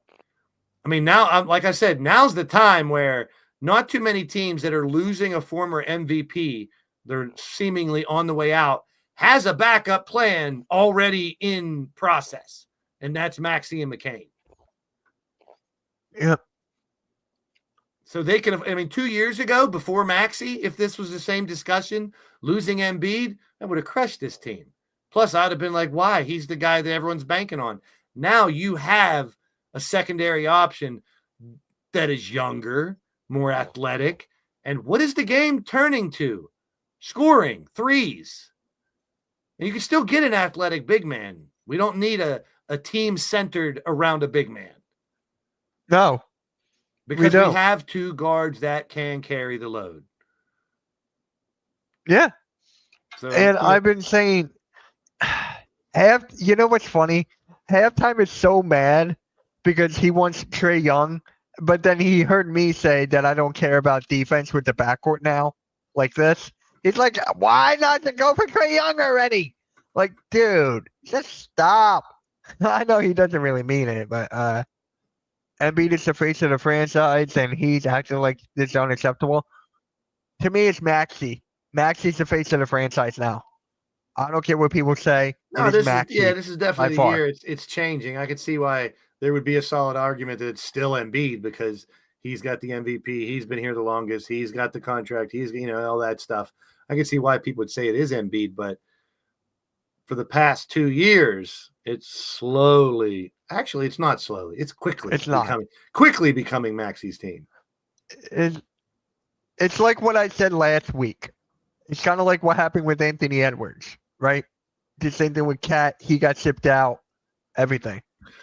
I mean, now, like I said, now's the time where not too many teams that are losing a former MVP, they're seemingly on the way out, has a backup plan already in process. And that's Maxey and McCain. Yep. So they can, 2 years ago, before Maxey, if this was the same discussion, losing Embiid, that would have crushed this team. Plus, I'd have been like, why? He's the guy that everyone's banking on. Now you have a secondary option that is younger, more athletic. And what is the game turning to? Scoring, threes. And you can still get an athletic big man. We don't need a team centered around a big man. No. Because we have two guards that can carry the load. Yeah. So, and I've been saying, you know what's funny? Halftime is so mad because he wants Trae Young, but then he heard me say that I don't care about defense with the backcourt now, like this. He's like, why not to go for Trae Young already? Like, dude, just stop. I know he doesn't really mean it, but Embiid is the face of the franchise, and he's acting like this is unacceptable. To me, it's Maxey. Maxey's the face of the franchise now. I don't care what people say. No, this is definitely the year it's changing. I could see why there would be a solid argument that it's still Embiid because he's got the MVP. He's been here the longest. He's got the contract. He's, all that stuff. I can see why people would say it is Embiid, but for the past 2 years, it's slowly. Actually, it's not slowly. It's quickly. Quickly becoming Maxey's team. It's like what I said last week. It's kind of like what happened with Anthony Edwards, right? The same thing with Cat. He got shipped out. Everything.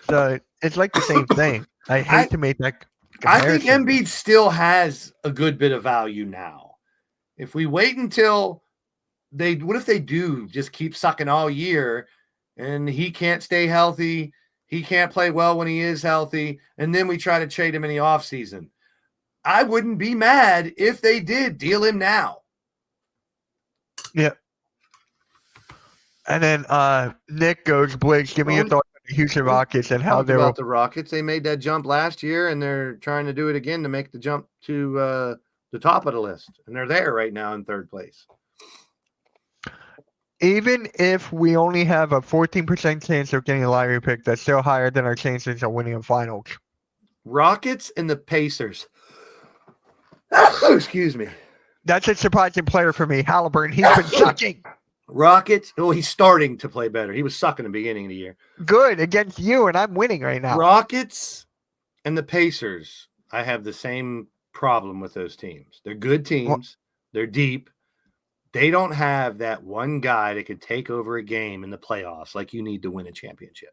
So it's like the same thing. I hate to make that comparison. I think Embiid still has a good bit of value now. If we wait until what if they do just keep sucking all year and he can't stay healthy? He can't play well when he is healthy. And then we try to trade him in the offseason. I wouldn't be mad if they did deal him now. Yeah. And then Nick goes, Blake, give me your thoughts on the Houston Rockets and how they're about the Rockets. They made that jump last year, and they're trying to do it again to make the jump to the top of the list. And they're there right now in third place. Even if we only have a 14% chance of getting a lottery pick, that's still higher than our chances of winning a finals. Rockets and the Pacers. Excuse me. That's a surprising player for me. Halliburton, he's been sucking. Rockets, he's starting to play better. He was sucking in the beginning of the year. Good against you, and I'm winning right now. Rockets and the Pacers, I have the same problem with those teams. They're good teams. They're deep. They don't have that one guy that could take over a game in the playoffs like you need to win a championship.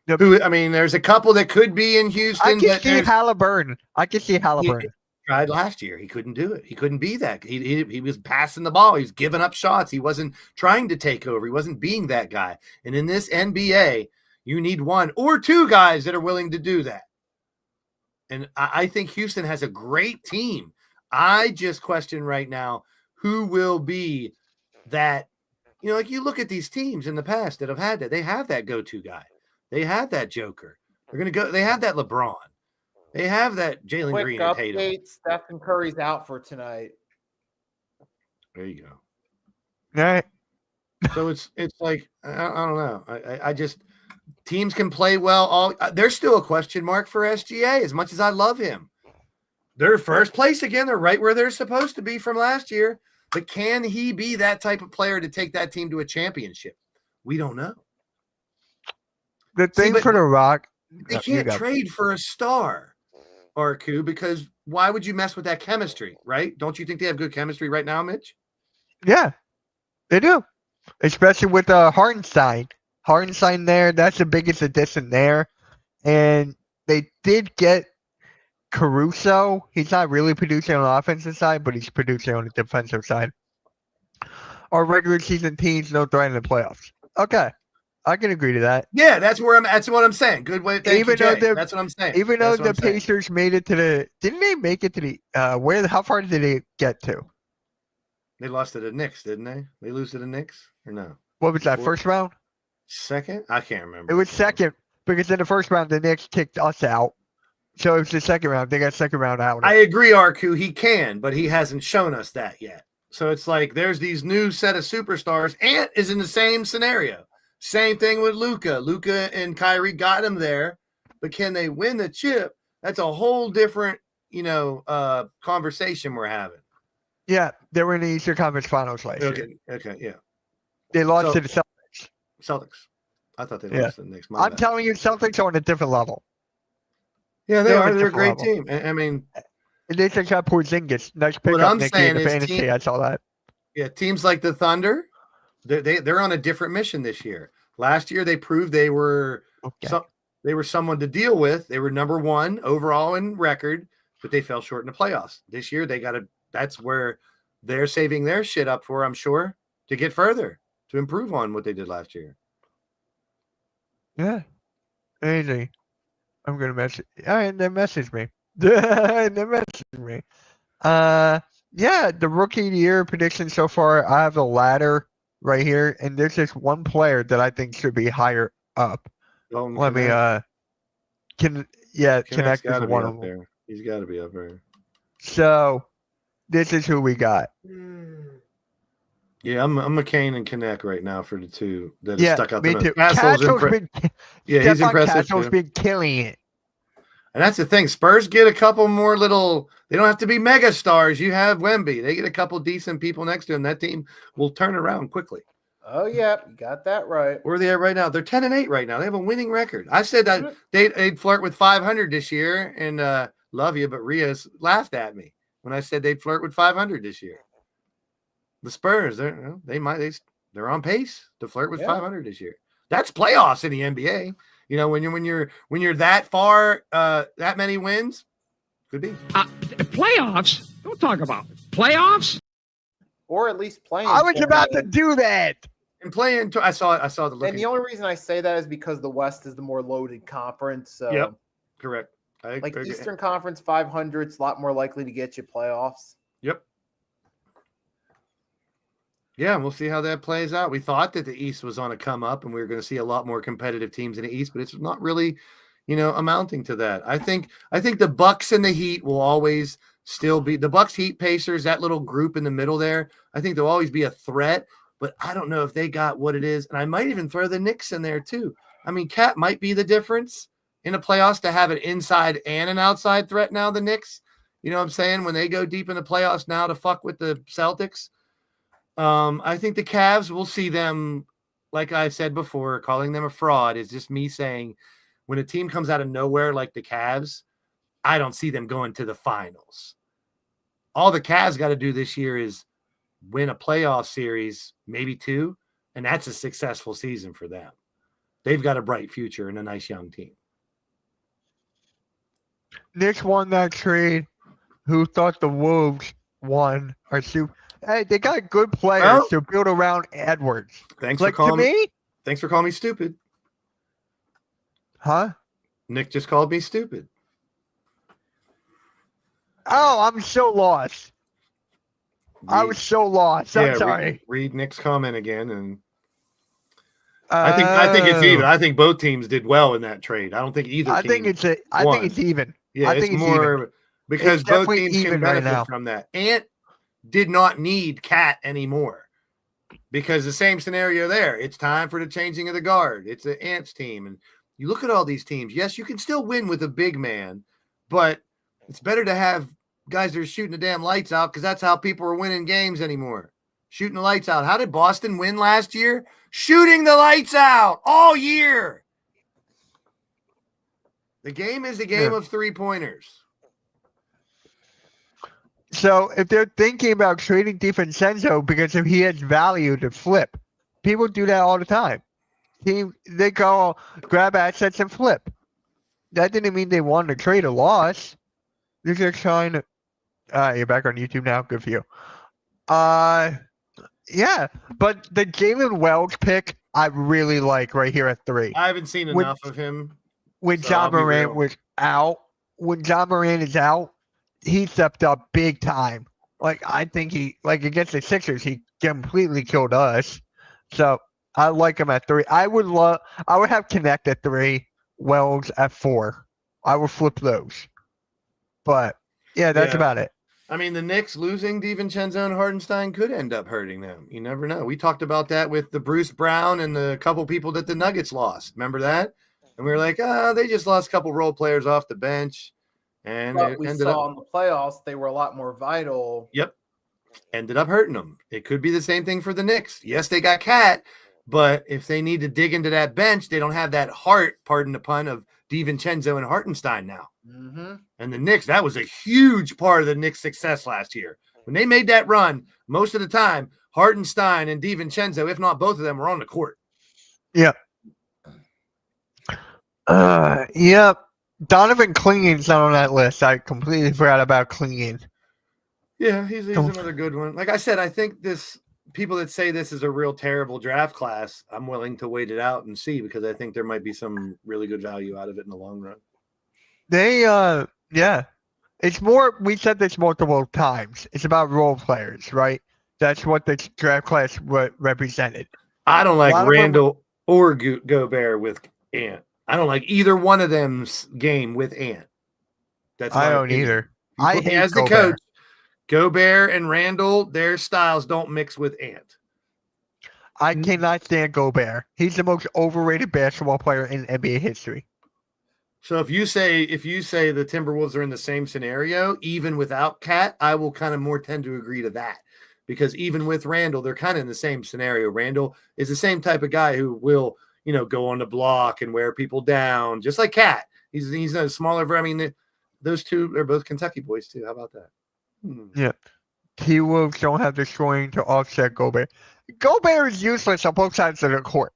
Yep. There's a couple that could be in Houston. I can see Halliburton. He tried last year. He couldn't do it. He couldn't be that. He was passing the ball. He was giving up shots. He wasn't trying to take over. He wasn't being that guy. And in this NBA, you need one or two guys that are willing to do that. And I think Houston has a great team. I just question right now who will be that. Like you look at these teams in the past that have had that. They have that go-to guy. They have that Joker. They're going to go. They have that LeBron. They have that Jalen Green and Tatum. Stephen Curry's out for tonight. There you go. All right. So it's like I don't know. I just teams can play well. There's still a question mark for SGA. As much as I love him, they're first place again. They're right where they're supposed to be from last year. But can he be that type of player to take that team to a championship? We don't know. The thing but for the Rock, they you can't go. trade for a star, RQ, because why would you mess with that chemistry, right? Don't you think they have good chemistry right now, Mitch? Yeah, they do. Especially with Hartenstein. Hartenstein there, that's the biggest addition there. And they did get Caruso. He's not really producing on the offensive side, but he's producing on the defensive side. Our regular season teams no threat in the playoffs. Okay, I can agree to that. Yeah, that's what I'm saying. Good way. Thank you, Jay. That's what I'm saying. Even though That's what the I'm saying. Pacers made it to the, didn't they make it to the? How far did they get to? They lost to the Knicks, didn't they? They lose to the Knicks or no? What was that, Fourth? first round? Second? I can't remember. It was second because in the first round the Knicks kicked us out. So it was the second round. They got second round out. I agree, RQ. He can, but he hasn't shown us that yet. So it's like there's these new set of superstars. Ant is in the same scenario. Same thing with Luka. Luka and Kyrie got him there, but can they win the chip? That's a whole different, conversation we're having. Yeah, they were in the Eastern Conference Finals last year. Okay, yeah. They lost to the Celtics. Celtics. I thought they lost to the Knicks. I'm telling you, Celtics are on a different level. Yeah, they they're are. on a They're a great different team. I mean, and they just got Porzingis. Nice What pickup, I'm Nicky, saying in the is fantasy. I saw that. yeah, teams like the Thunder, they're on a different mission this year. Last year, they proved they were they were someone to deal with. They were number one overall in record, but they fell short in the playoffs. This year, that's where they're saving their shit up for, I'm sure, to get further, to improve on what they did last year. Yeah. Easy. I'm gonna message. All right, then message me. Then message me. Yeah, the rookie of the year prediction so far. I have a ladder right here, and there's just one player that I think should be higher up. Let me Connect is one of them. there. He's got to be up there. So this is who we got. Yeah, I'm McCain and Connect right now for the two that Yeah, stuck out. me the too. most. He's Stephon impressive. Castle's too. been killing it. And that's the thing. Spurs get a couple more little. They don't have to be mega stars. You have Wemby. They get a couple decent people next to him. That team will turn around quickly. Oh yeah, you got that right. Where are they at right now? They're 10-8 right now. They have a winning record. I said that they'd flirt with 500 this year, and love you, but Rios laughed at me when I said they'd flirt with 500 this year. The Spurs, they're on pace to flirt with 500 this year. That's playoffs in the NBA. You know, when you're that far, that many wins, could be playoffs. Don't talk about it. Playoffs, Or at least playing. I was about to do that. and playing. I saw the look. And the only reason I say that is because the West is the more loaded conference. So Yep. Correct. like Eastern Conference 500 is a lot more likely to get you playoffs. Yep. Yeah, and we'll see how that plays out. We thought that the East was on a come up and we were going to see a lot more competitive teams in the East, but it's not really, amounting to that. I think the Bucks and the Heat will always still be the Bucks, Heat, Pacers, that little group in the middle there. I think they'll always be a threat, but I don't know if they got what it is. And I might even throw the Knicks in there too. I mean, Cat might be the difference in the playoffs to have an inside and an outside threat now, the Knicks. You know what I'm saying? When they go deep in the playoffs now to fuck with the Celtics. I think the Cavs, will see them, like I said before, calling them a fraud is just me saying when a team comes out of nowhere like the Cavs, I don't see them going to the finals. All the Cavs got to do this year is win a playoff series, maybe two, and that's a successful season for them. They've got a bright future and a nice young team. Knicks won that trade. Who thought the Wolves won? Hey, they got good players to build around Edwards. Thanks Like for calling me. Thanks for calling me stupid. Huh? Nick just called me stupid. Oh, I'm so lost. I was so lost. I'm sorry. Read Nick's comment again, and I think it's even. I think both teams did well in that trade. I don't think either. I think it's even. Yeah, I think it's it's more even. because It's both definitely teams can even right benefit now. from that. Ant did not need Cat anymore because the same scenario there. It's time for the changing of the guard. It's an Ants team, and you look at all these teams. Yes, you can still win with a big man, but it's better to have guys that are shooting the damn lights out because that's how people are winning games anymore. Shooting the lights out. How did Boston win last year? Shooting the lights out all year. The game is a game of 3-pointers. So if they're thinking about trading DiVincenzo because if he has value to flip, people do that all the time. They go grab assets and flip. That didn't mean they wanted to trade a loss. They're just trying to. You're back on YouTube now. Good for you. Yeah, but the Jalen Wells pick I really like right here at 3. I haven't seen When- enough of him. When So I'll John be Morant real. was out, when John Morant is out, he stepped up big time. Like I think against the Sixers, he completely killed us. So I like him at 3. I would have Connect at 3, Wells at 4. I would flip those. But yeah, that's Yeah. about it. I mean, the Knicks losing DiVincenzo and Hardenstein could end up hurting them. You never know. We talked about that with the Bruce Brown and the couple people that the Nuggets lost. Remember that? And we were like, they just lost a couple role players off the bench. And But it we ended saw up in the playoffs they were a lot more vital. ended up hurting them. It could be the same thing for the Knicks. Yes, they got Cat, but if they need to dig into that bench, they don't have that heart, pardon the pun, of DiVincenzo and Hartenstein now. Mm-hmm. And the Knicks, that was a huge part of the Knicks' success last year. When they made that run, most of the time, Hartenstein and DiVincenzo, if not both of them, were on the court. Yep. Donovan Clingan's not on that list. I completely forgot about Clingan. Yeah, he's another good one. Like I said, I think people that say this is a real terrible draft class, I'm willing to wait it out and see because I think there might be some really good value out of it in the long run. It's more, we said this multiple times. It's about role players, right? That's what the draft class represented. I don't like A lot of them- Randall or Gobert with Ant. I don't like either one of them's game with Ant. That's I my don't opinion. either. You I put me hate as the Gobert. coach. Gobert and Randall, their styles don't mix with Ant. I cannot stand Gobert. He's the most overrated basketball player in NBA history. So if you say the Timberwolves are in the same scenario, even without Cat, I will kind of more tend to agree to that. Because even with Randall, they're kind of in the same scenario. Randall is the same type of guy who will, go on the block and wear people down, just like Cat. He's a smaller. I mean, those two are both Kentucky boys too. How about that? Yeah. T-Wolves don't have the scoring to offset Gobert. Gobert is useless on both sides of the court.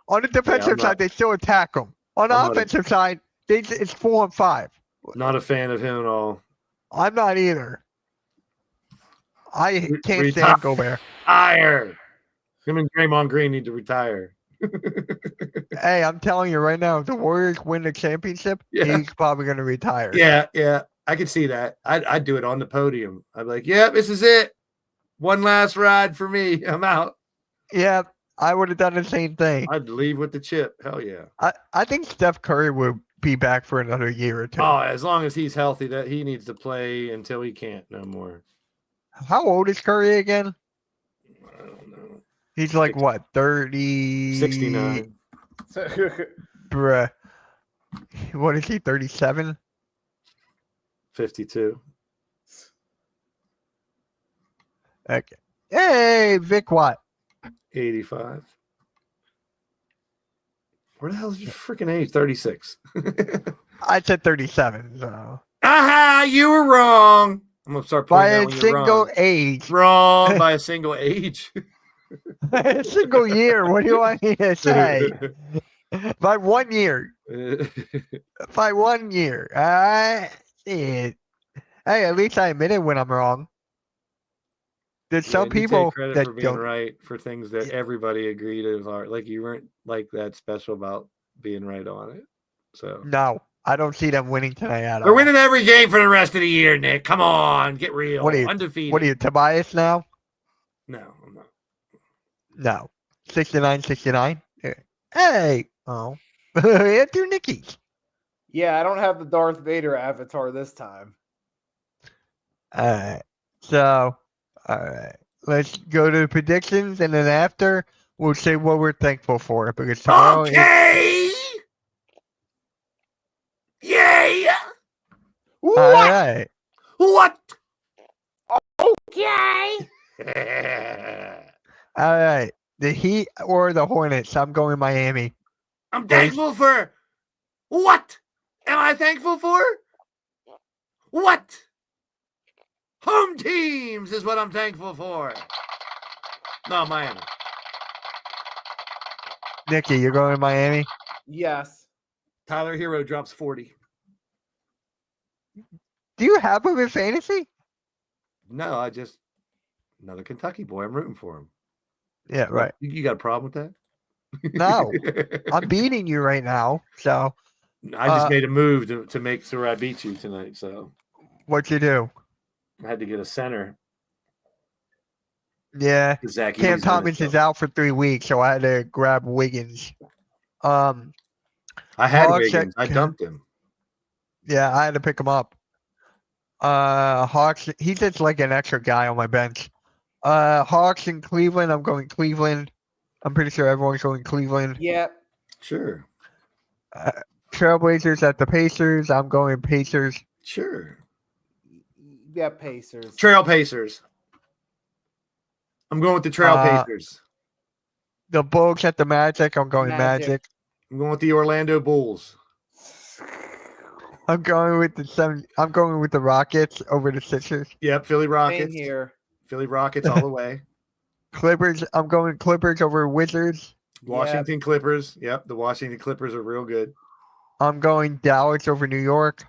On the defensive side, they still attack him. On the offensive side, it's 4-on-5. Not a fan of him at all. I'm not either. I can't stand Gobert. Retire. Him and Draymond Green need to retire. Hey, I'm telling you right now, if the Warriors win the championship, Yeah. he's probably going to retire. Yeah. I could see that. I'd do it on the podium. I'd be like, yeah, this is it. One last ride for me. I'm out. Yeah, I would have done the same thing. I'd leave with the chip. Hell yeah. I think Steph Curry will be back for another year or two. Oh, as long as he's healthy, that he needs to play until he can't no more. How old is Curry again? I don't know. He's like, what, 30? 69. Bruh. What is he, 37? 52. Okay. Hey, Vic Watt. 85. Where the hell is your freaking age? 36. I said 37. So. Aha, you were wrong. I'm going to start By pointing out a when you're single wrong. age. Wrong by a single age. A single year. What do you want me to say? By 1 year. By 1 year. Hey, at least I admit it when I'm wrong. There's some and you take people credit that for being don't. right for things that everybody agreed are like you weren't like that special about being right on it. So No, I don't see them winning tonight at all. they're winning every game for the rest of the year, Nick. Come on, get real. What are you- Undefeated. What are you, Tobias now? No, I'm not. No. 69. Hey. Oh. Andrew Nicky. Yeah, I don't have the Darth Vader avatar this time. Alright. So, alright. Let's go to the predictions and then after we'll say what we're thankful for because tomorrow Okay. Yeah. Alright. What? Okay. Alright. The Heat or the Hornets. I'm going Miami. I'm thankful for what? am I thankful for? What? Home teams is what I'm thankful for. No, Miami. Nikki, you're going to Miami? Yes. Tyler Hero drops 40. Do you have him in fantasy? No, another Kentucky boy. I'm rooting for him. Yeah, right. You got a problem with that? No, I'm beating you right now. So I just made a move to make sure I beat you tonight. So what you do? I had to get a center. Yeah, Zach Cam Edey's Thomas gonna is out for 3 weeks, so I had to grab Wiggins. I had Hawks Wiggins. I dumped him. Yeah, I had to pick him up. Hawks, he's just like an extra guy on my bench. Hawks in Cleveland, I'm going Cleveland. I'm pretty sure everyone's going Cleveland. Yep. Sure. Trailblazers at the Pacers, I'm going Pacers. Sure. Yeah, Pacers. Trail Pacers. I'm going with the Trail Pacers. The Bulls at the Magic, I'm going Magic. Magic. I'm going with the Orlando Bulls. I'm going with the Rockets over the Sixers. Yep, Philly Same Rockets. here. Philly Rockets all the way. Clippers, I'm going Clippers over Wizards. Washington Clippers. Yep, the Washington Clippers are real good. I'm going Dallas over New York.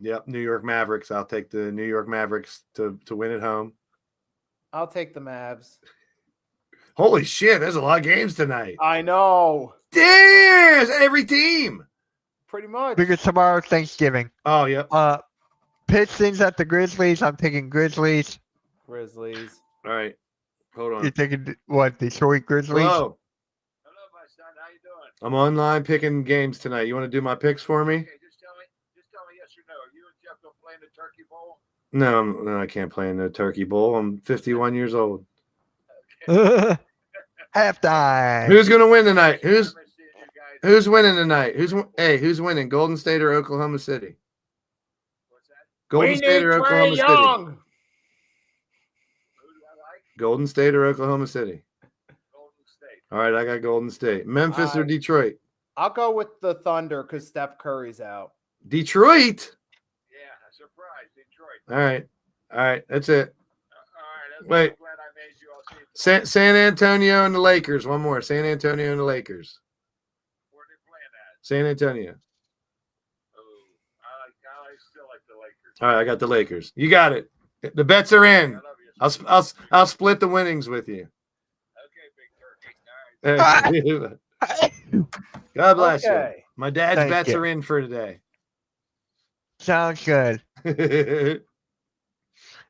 Yep, New York Mavericks. I'll take the New York Mavericks to win at home. I'll take the Mavs. Holy shit, there's a lot of games tonight. I know. Damn, it's every team. Pretty much. Because tomorrow's Thanksgiving. Oh, yep. Pistons at the Grizzlies. I'm taking Grizzlies. Grizzlies. All right. Hold You're on. taking what? Detroit Grizzlies? Hello. Hello, my son. How you doing? I'm online picking games tonight. You want to do my picks for me? Okay, just tell me yes or no. Are you and Jeff gonna play in the Turkey Bowl? No, I can't play in the Turkey Bowl. I'm 51 years old. Halftime. Who's gonna win tonight? Who's I miss seeing you guys. who's winning tonight? Who's winning? Golden State or Oklahoma City? What's that? Golden State or Oklahoma City? Young. Who do I like? Golden State or Oklahoma City? Golden State. All right, I got Golden State. Memphis or Alright. Detroit? I'll go with the Thunder because Steph Curry's out. Yeah, Detroit. surprise, Detroit. All right, that's it. All right, that's Wait. I'm glad I made you. I'll see you. San Antonio and the Lakers. One more. San Antonio and the Lakers. Where they playing at? San Antonio. Oh, I still like the Lakers. All right, I got the Lakers. You got it. The bets are in. I love you. I'll split the winnings with you. Okay, Big Turkey. All right. God bless you. Okay. My dad's Thank bets you. are in for today. Sounds good.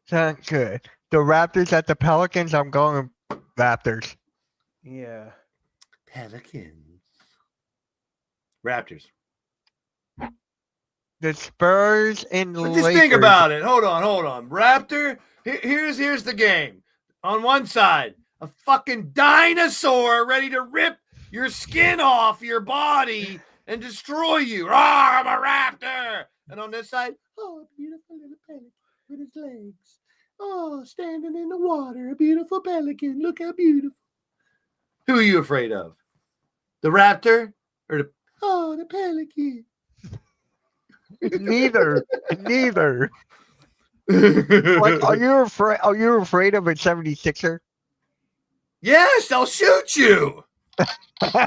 Sounds good. The Raptors at the Pelicans. I'm going Raptors. Yeah. Pelicans. Raptors. The Spurs and the But just Lakers. think about it. Hold on. Raptor. Here's the game. On one side, a fucking dinosaur ready to rip your skin off your body and destroy you. I'm a raptor. And on this side, oh, a beautiful little pelican with his legs. Oh, standing in the water, a beautiful pelican. Look how beautiful. Who are you afraid of? The raptor or the pelican? Neither. Like, are you afraid of a 76er? Yes, I'll shoot you. They're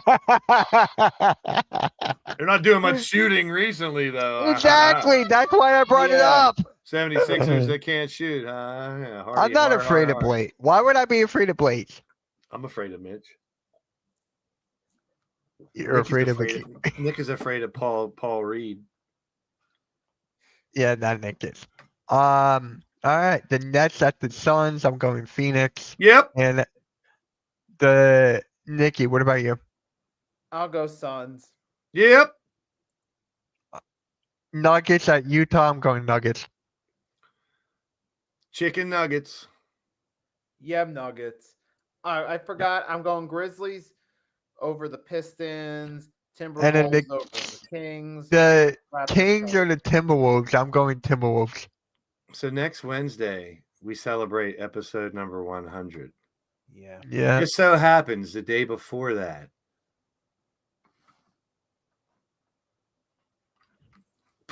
not doing much shooting recently, though. Exactly. That's why I brought it Yeah. up. 76ers, they can't shoot. Yeah, I'm not afraid of Blake. Blake. Why would I be afraid of Blake? I'm afraid of Mitch. You're Nick is afraid of a Nick is afraid of Paul Reed. Yeah, not Nick is. All right. The Nets at the Suns. I'm going Phoenix. Yep. And Nikki, what about you? I'll go Suns. Yep. Nuggets at Utah. I'm going Nuggets. Chicken nuggets. Yeah, Nuggets. I forgot. I'm going Grizzlies over the Pistons. then Timberwolves over the Kings. The Raptors Kings over- or the Timberwolves. I'm going Timberwolves. So next Wednesday, we celebrate episode number 100. Yeah. Yeah. Just so happens the day before that,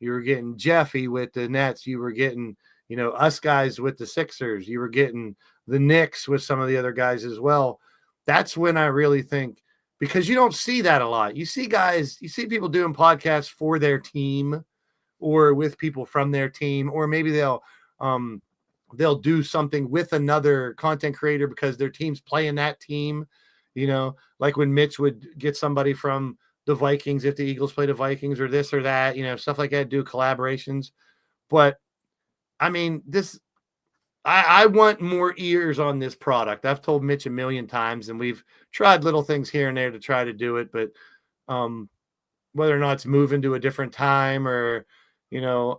You were getting Jeffy with the Nets. You were getting, us guys with the Sixers. You were getting the Knicks with some of the other guys as well. That's when I really think, because you don't see that a lot. You see people doing podcasts for their team or with people from their team, or maybe they'll do something with another content creator because their team's playing that team, like when Mitch would get somebody from the Vikings if the Eagles play the Vikings or this or that, stuff like that, do collaborations. But I mean, I want more ears on this product. I've told Mitch a million times, and we've tried little things here and there to try to do it, but whether or not it's moving to a different time or,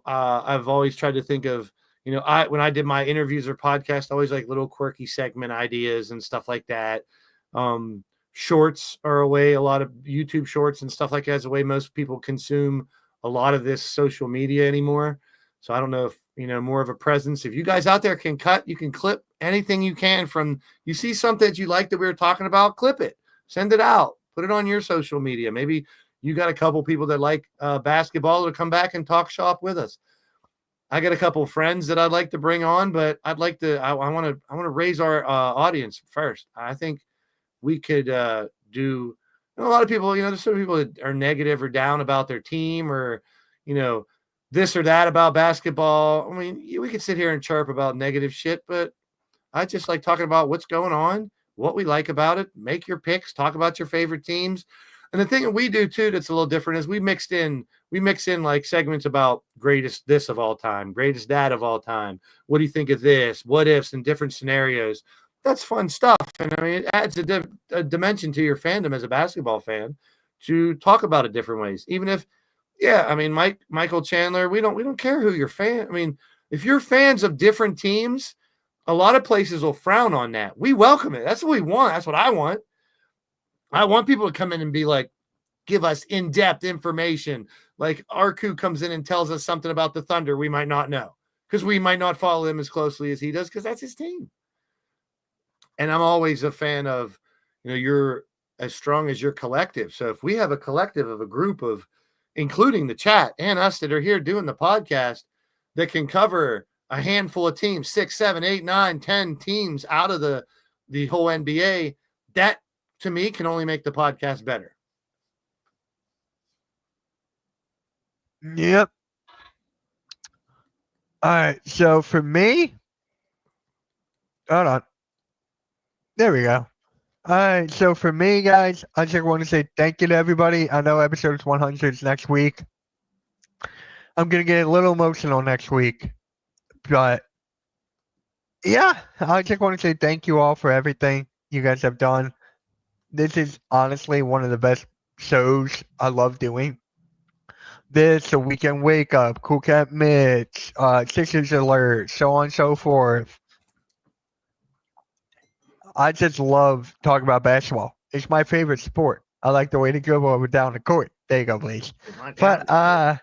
I've always tried to think of, when I did my interviews or podcast, always like little quirky segment ideas and stuff like that. Shorts are a way, a lot of YouTube shorts and stuff like that is a way most people consume a lot of this social media anymore. So I don't know if, more of a presence. If you guys out there can cut, you can clip anything you can from, you see something that you like that we were talking about, clip it, send it out, put it on your social media. Maybe you got a couple people that like basketball to come back and talk shop with us. I got a couple of friends that I'd like to bring on, but I want to raise our audience first. I think we could do, a lot of people, there's some people that are negative or down about their team or, this or that about basketball. I mean, we could sit here and chirp about negative shit, but I just like talking about what's going on, what we like about it, make your picks, talk about your favorite teams. And the thing that we do too that's a little different is we mix in like segments about greatest this of all time, greatest that of all time. What do you think of this? What ifs and different scenarios? That's fun stuff. And I mean, it adds a dimension to your fandom as a basketball fan to talk about it different ways. Even if, yeah, I mean, Michael Chandler, we don't care who you're fan. I mean, if you're fans of different teams, a lot of places will frown on that. We welcome it. That's what we want. That's what I want. I want people to come in and be like, give us in-depth information. Like Arku comes in and tells us something about the Thunder we might not know because we might not follow him as closely as he does because that's his team. And I'm always a fan of, you're as strong as your collective. So if we have a collective of a group of, including the chat and us that are here doing the podcast that can cover a handful of teams, 6, 7, 8, 9, 10 teams out of the whole NBA, that to me can only make the podcast better. Yep. All right. So for me, hold on. There we go. All right. So for me, guys, I just want to say thank you to everybody. I know episode 100 is next week. I'm going to get a little emotional next week. But yeah, I just want to say thank you all for everything you guys have done. This is honestly one of the best shows I love doing. This, the Weekend Wake Up, Cool Cat Mitch, Sixers Alert, so on and so forth. I just love talking about basketball. It's my favorite sport. I like the way to go over down the court. There you go, please. But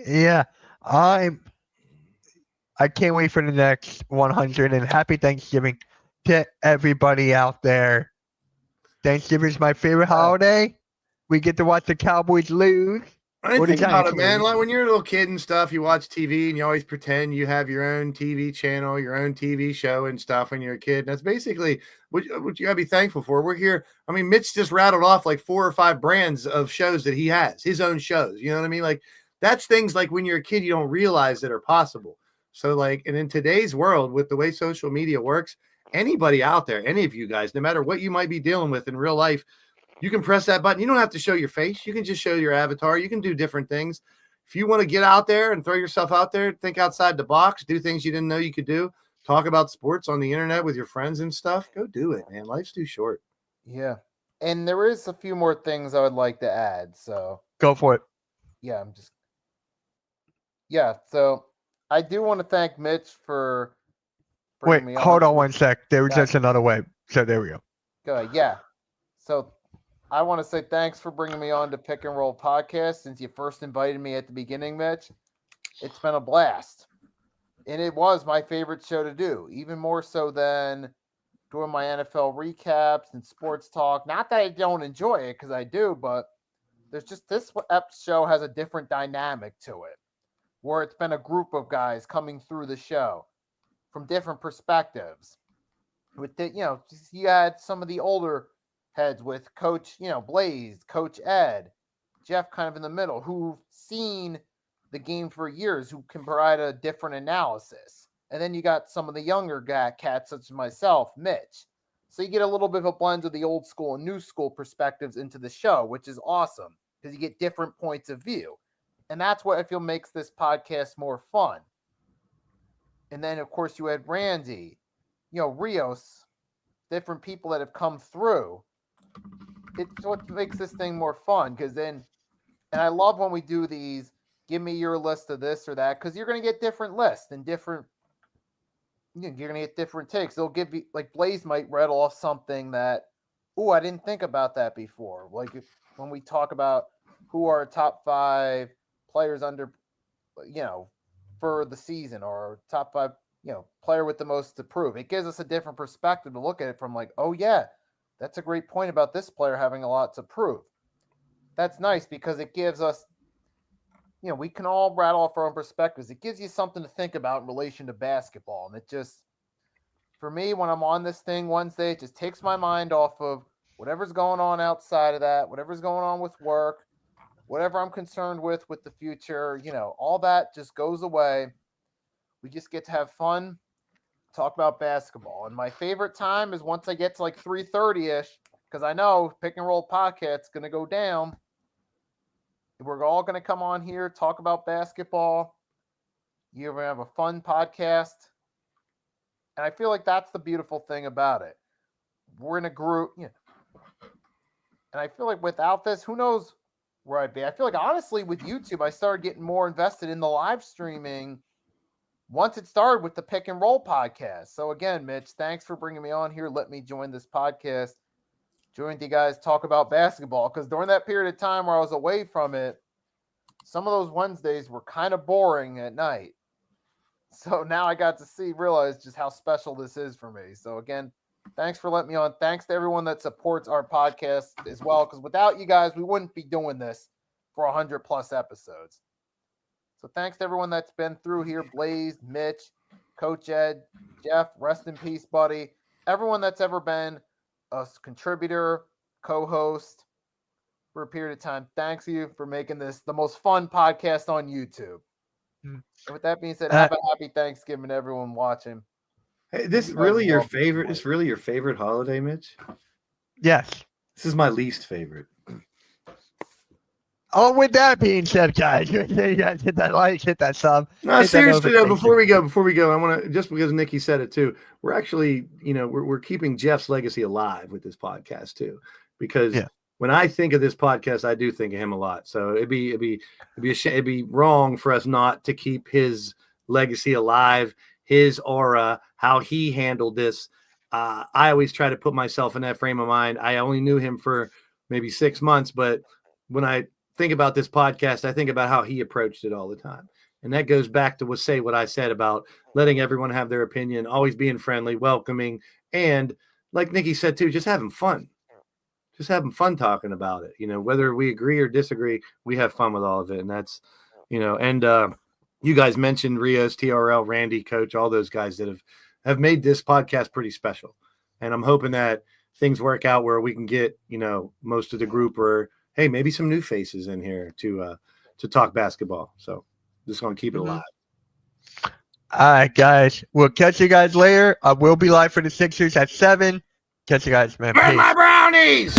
yeah, I can't wait for the next 100 and happy Thanksgiving to everybody out there. Thanksgiving is my favorite holiday. We get to watch the Cowboys lose. I think about it, man. Like when you're a little kid and stuff, you watch TV and you always pretend you have your own TV channel, your own TV show and stuff when you're a kid. And that's basically what you gotta be thankful for. We're here. I mean, Mitch just rattled off like 4 or 5 brands of shows that he has, his own shows. You know what I mean? Like that's things like when you're a kid, you don't realize that are possible. So like, and in today's world, with the way social media works, anybody out there, any of you guys, no matter what you might be dealing with in real life, you can press that button. You don't have to show your face. You can just show your avatar. You can do different things. If you want to get out there and throw yourself out there, think outside the box, do things you didn't know you could do, talk about sports on the internet with your friends and stuff, go do it, man. Life's too short. Yeah. And there is a few more things I would like to add. So go for it. Yeah, so I do want to thank Mitch for wait, me hold on 1 sec. There was just another way. So there we go. Good. Yeah. So I want to say thanks for bringing me on to Pick and Roll Podcast since you first invited me at the beginning, Mitch. It's been a blast. And it was my favorite show to do, even more so than doing my NFL recaps and sports talk. Not that I don't enjoy it, because I do, but there's just this show has a different dynamic to it, where it's been a group of guys coming through the show from different perspectives. With the, you had some of the older heads with Coach, Blaze, Coach Ed, Jeff kind of in the middle, who've seen the game for years, who can provide a different analysis. And then you got some of the younger cats, such as myself, Mitch. So you get a little bit of a blend of the old school and new school perspectives into the show, which is awesome because you get different points of view. And that's what I feel makes this podcast more fun. And then, of course, you had Randy, Rios, different people that have come through. It's what makes this thing more fun because then, and I love when we do these, give me your list of this or that, because you're going to get different lists and different, you're going to get different takes. They'll give you, like Blaze might rattle off something that, oh, I didn't think about that before. Like when we talk about who are top 5 players under, for the season, or top 5, player with the most to prove. It gives us a different perspective to look at it from, like, oh yeah, that's a great point about this player having a lot to prove. That's nice because it gives us, we can all rattle off our own perspectives. It gives you something to think about in relation to basketball. And it just, for me, when I'm on this thing Wednesday, it just takes my mind off of whatever's going on outside of that, whatever's going on with work, whatever I'm concerned with the future, all that just goes away. We just get to have fun, talk about basketball. And my favorite time is once I get to like 3:30-ish, because I know Pick and Roll Podcast's going to go down. We're all going to come on here, talk about basketball. You're going to have a fun podcast. And I feel like that's the beautiful thing about it. We're in a group. And I feel like without this, who knows where I'd be. I feel like, honestly, with YouTube, I started getting more invested in the live streaming once it started with the Pick and Roll Podcast. So again, Mitch, thanks for bringing me on here. Let me join this podcast. Join you guys, talk about basketball, because during that period of time where I was away from it, some of those Wednesdays were kind of boring at night. So now I got to realize just how special this is for me. So again, thanks for letting me on. Thanks to everyone that supports our podcast as well, because without you guys, we wouldn't be doing this for 100+ episodes. So thanks to everyone that's been through here, Blaze, Mitch, Coach Ed, Jeff, rest in peace, buddy. Everyone that's ever been a contributor, co-host for a period of time. Thanks you for making this the most fun podcast on YouTube. And with that being said, have a happy Thanksgiving to everyone watching. Hey, this really your favorite? It's really your favorite holiday, Mitch? Yes. This is my least favorite. Oh, with that being said, guys, you guys hit that like, hit that sub. No, seriously, though, before we go, I want to, just because Nikki said it too, we're actually, we're keeping Jeff's legacy alive with this podcast too, because when I think of this podcast, I do think of him a lot. So it'd be wrong for us not to keep his legacy alive, his aura, how he handled this. I always try to put myself in that frame of mind. I only knew him for maybe 6 months, but when I think about this podcast, I think about how he approached it all the time. And that goes back to what I said about letting everyone have their opinion, always being friendly, welcoming, and like Nikki said too, just having fun. Just having fun talking about it. Whether we agree or disagree, we have fun with all of it. And that's, and you guys mentioned Rios, TRL, Randy, Coach, all those guys that have made this podcast pretty special. And I'm hoping that things work out where we can get, most of the group, or hey, maybe some new faces in here to talk basketball. So just going to keep it alive. All right, guys. We'll catch you guys later. I will be live for the Sixers at 7. Catch you guys, man. Where's my brownies?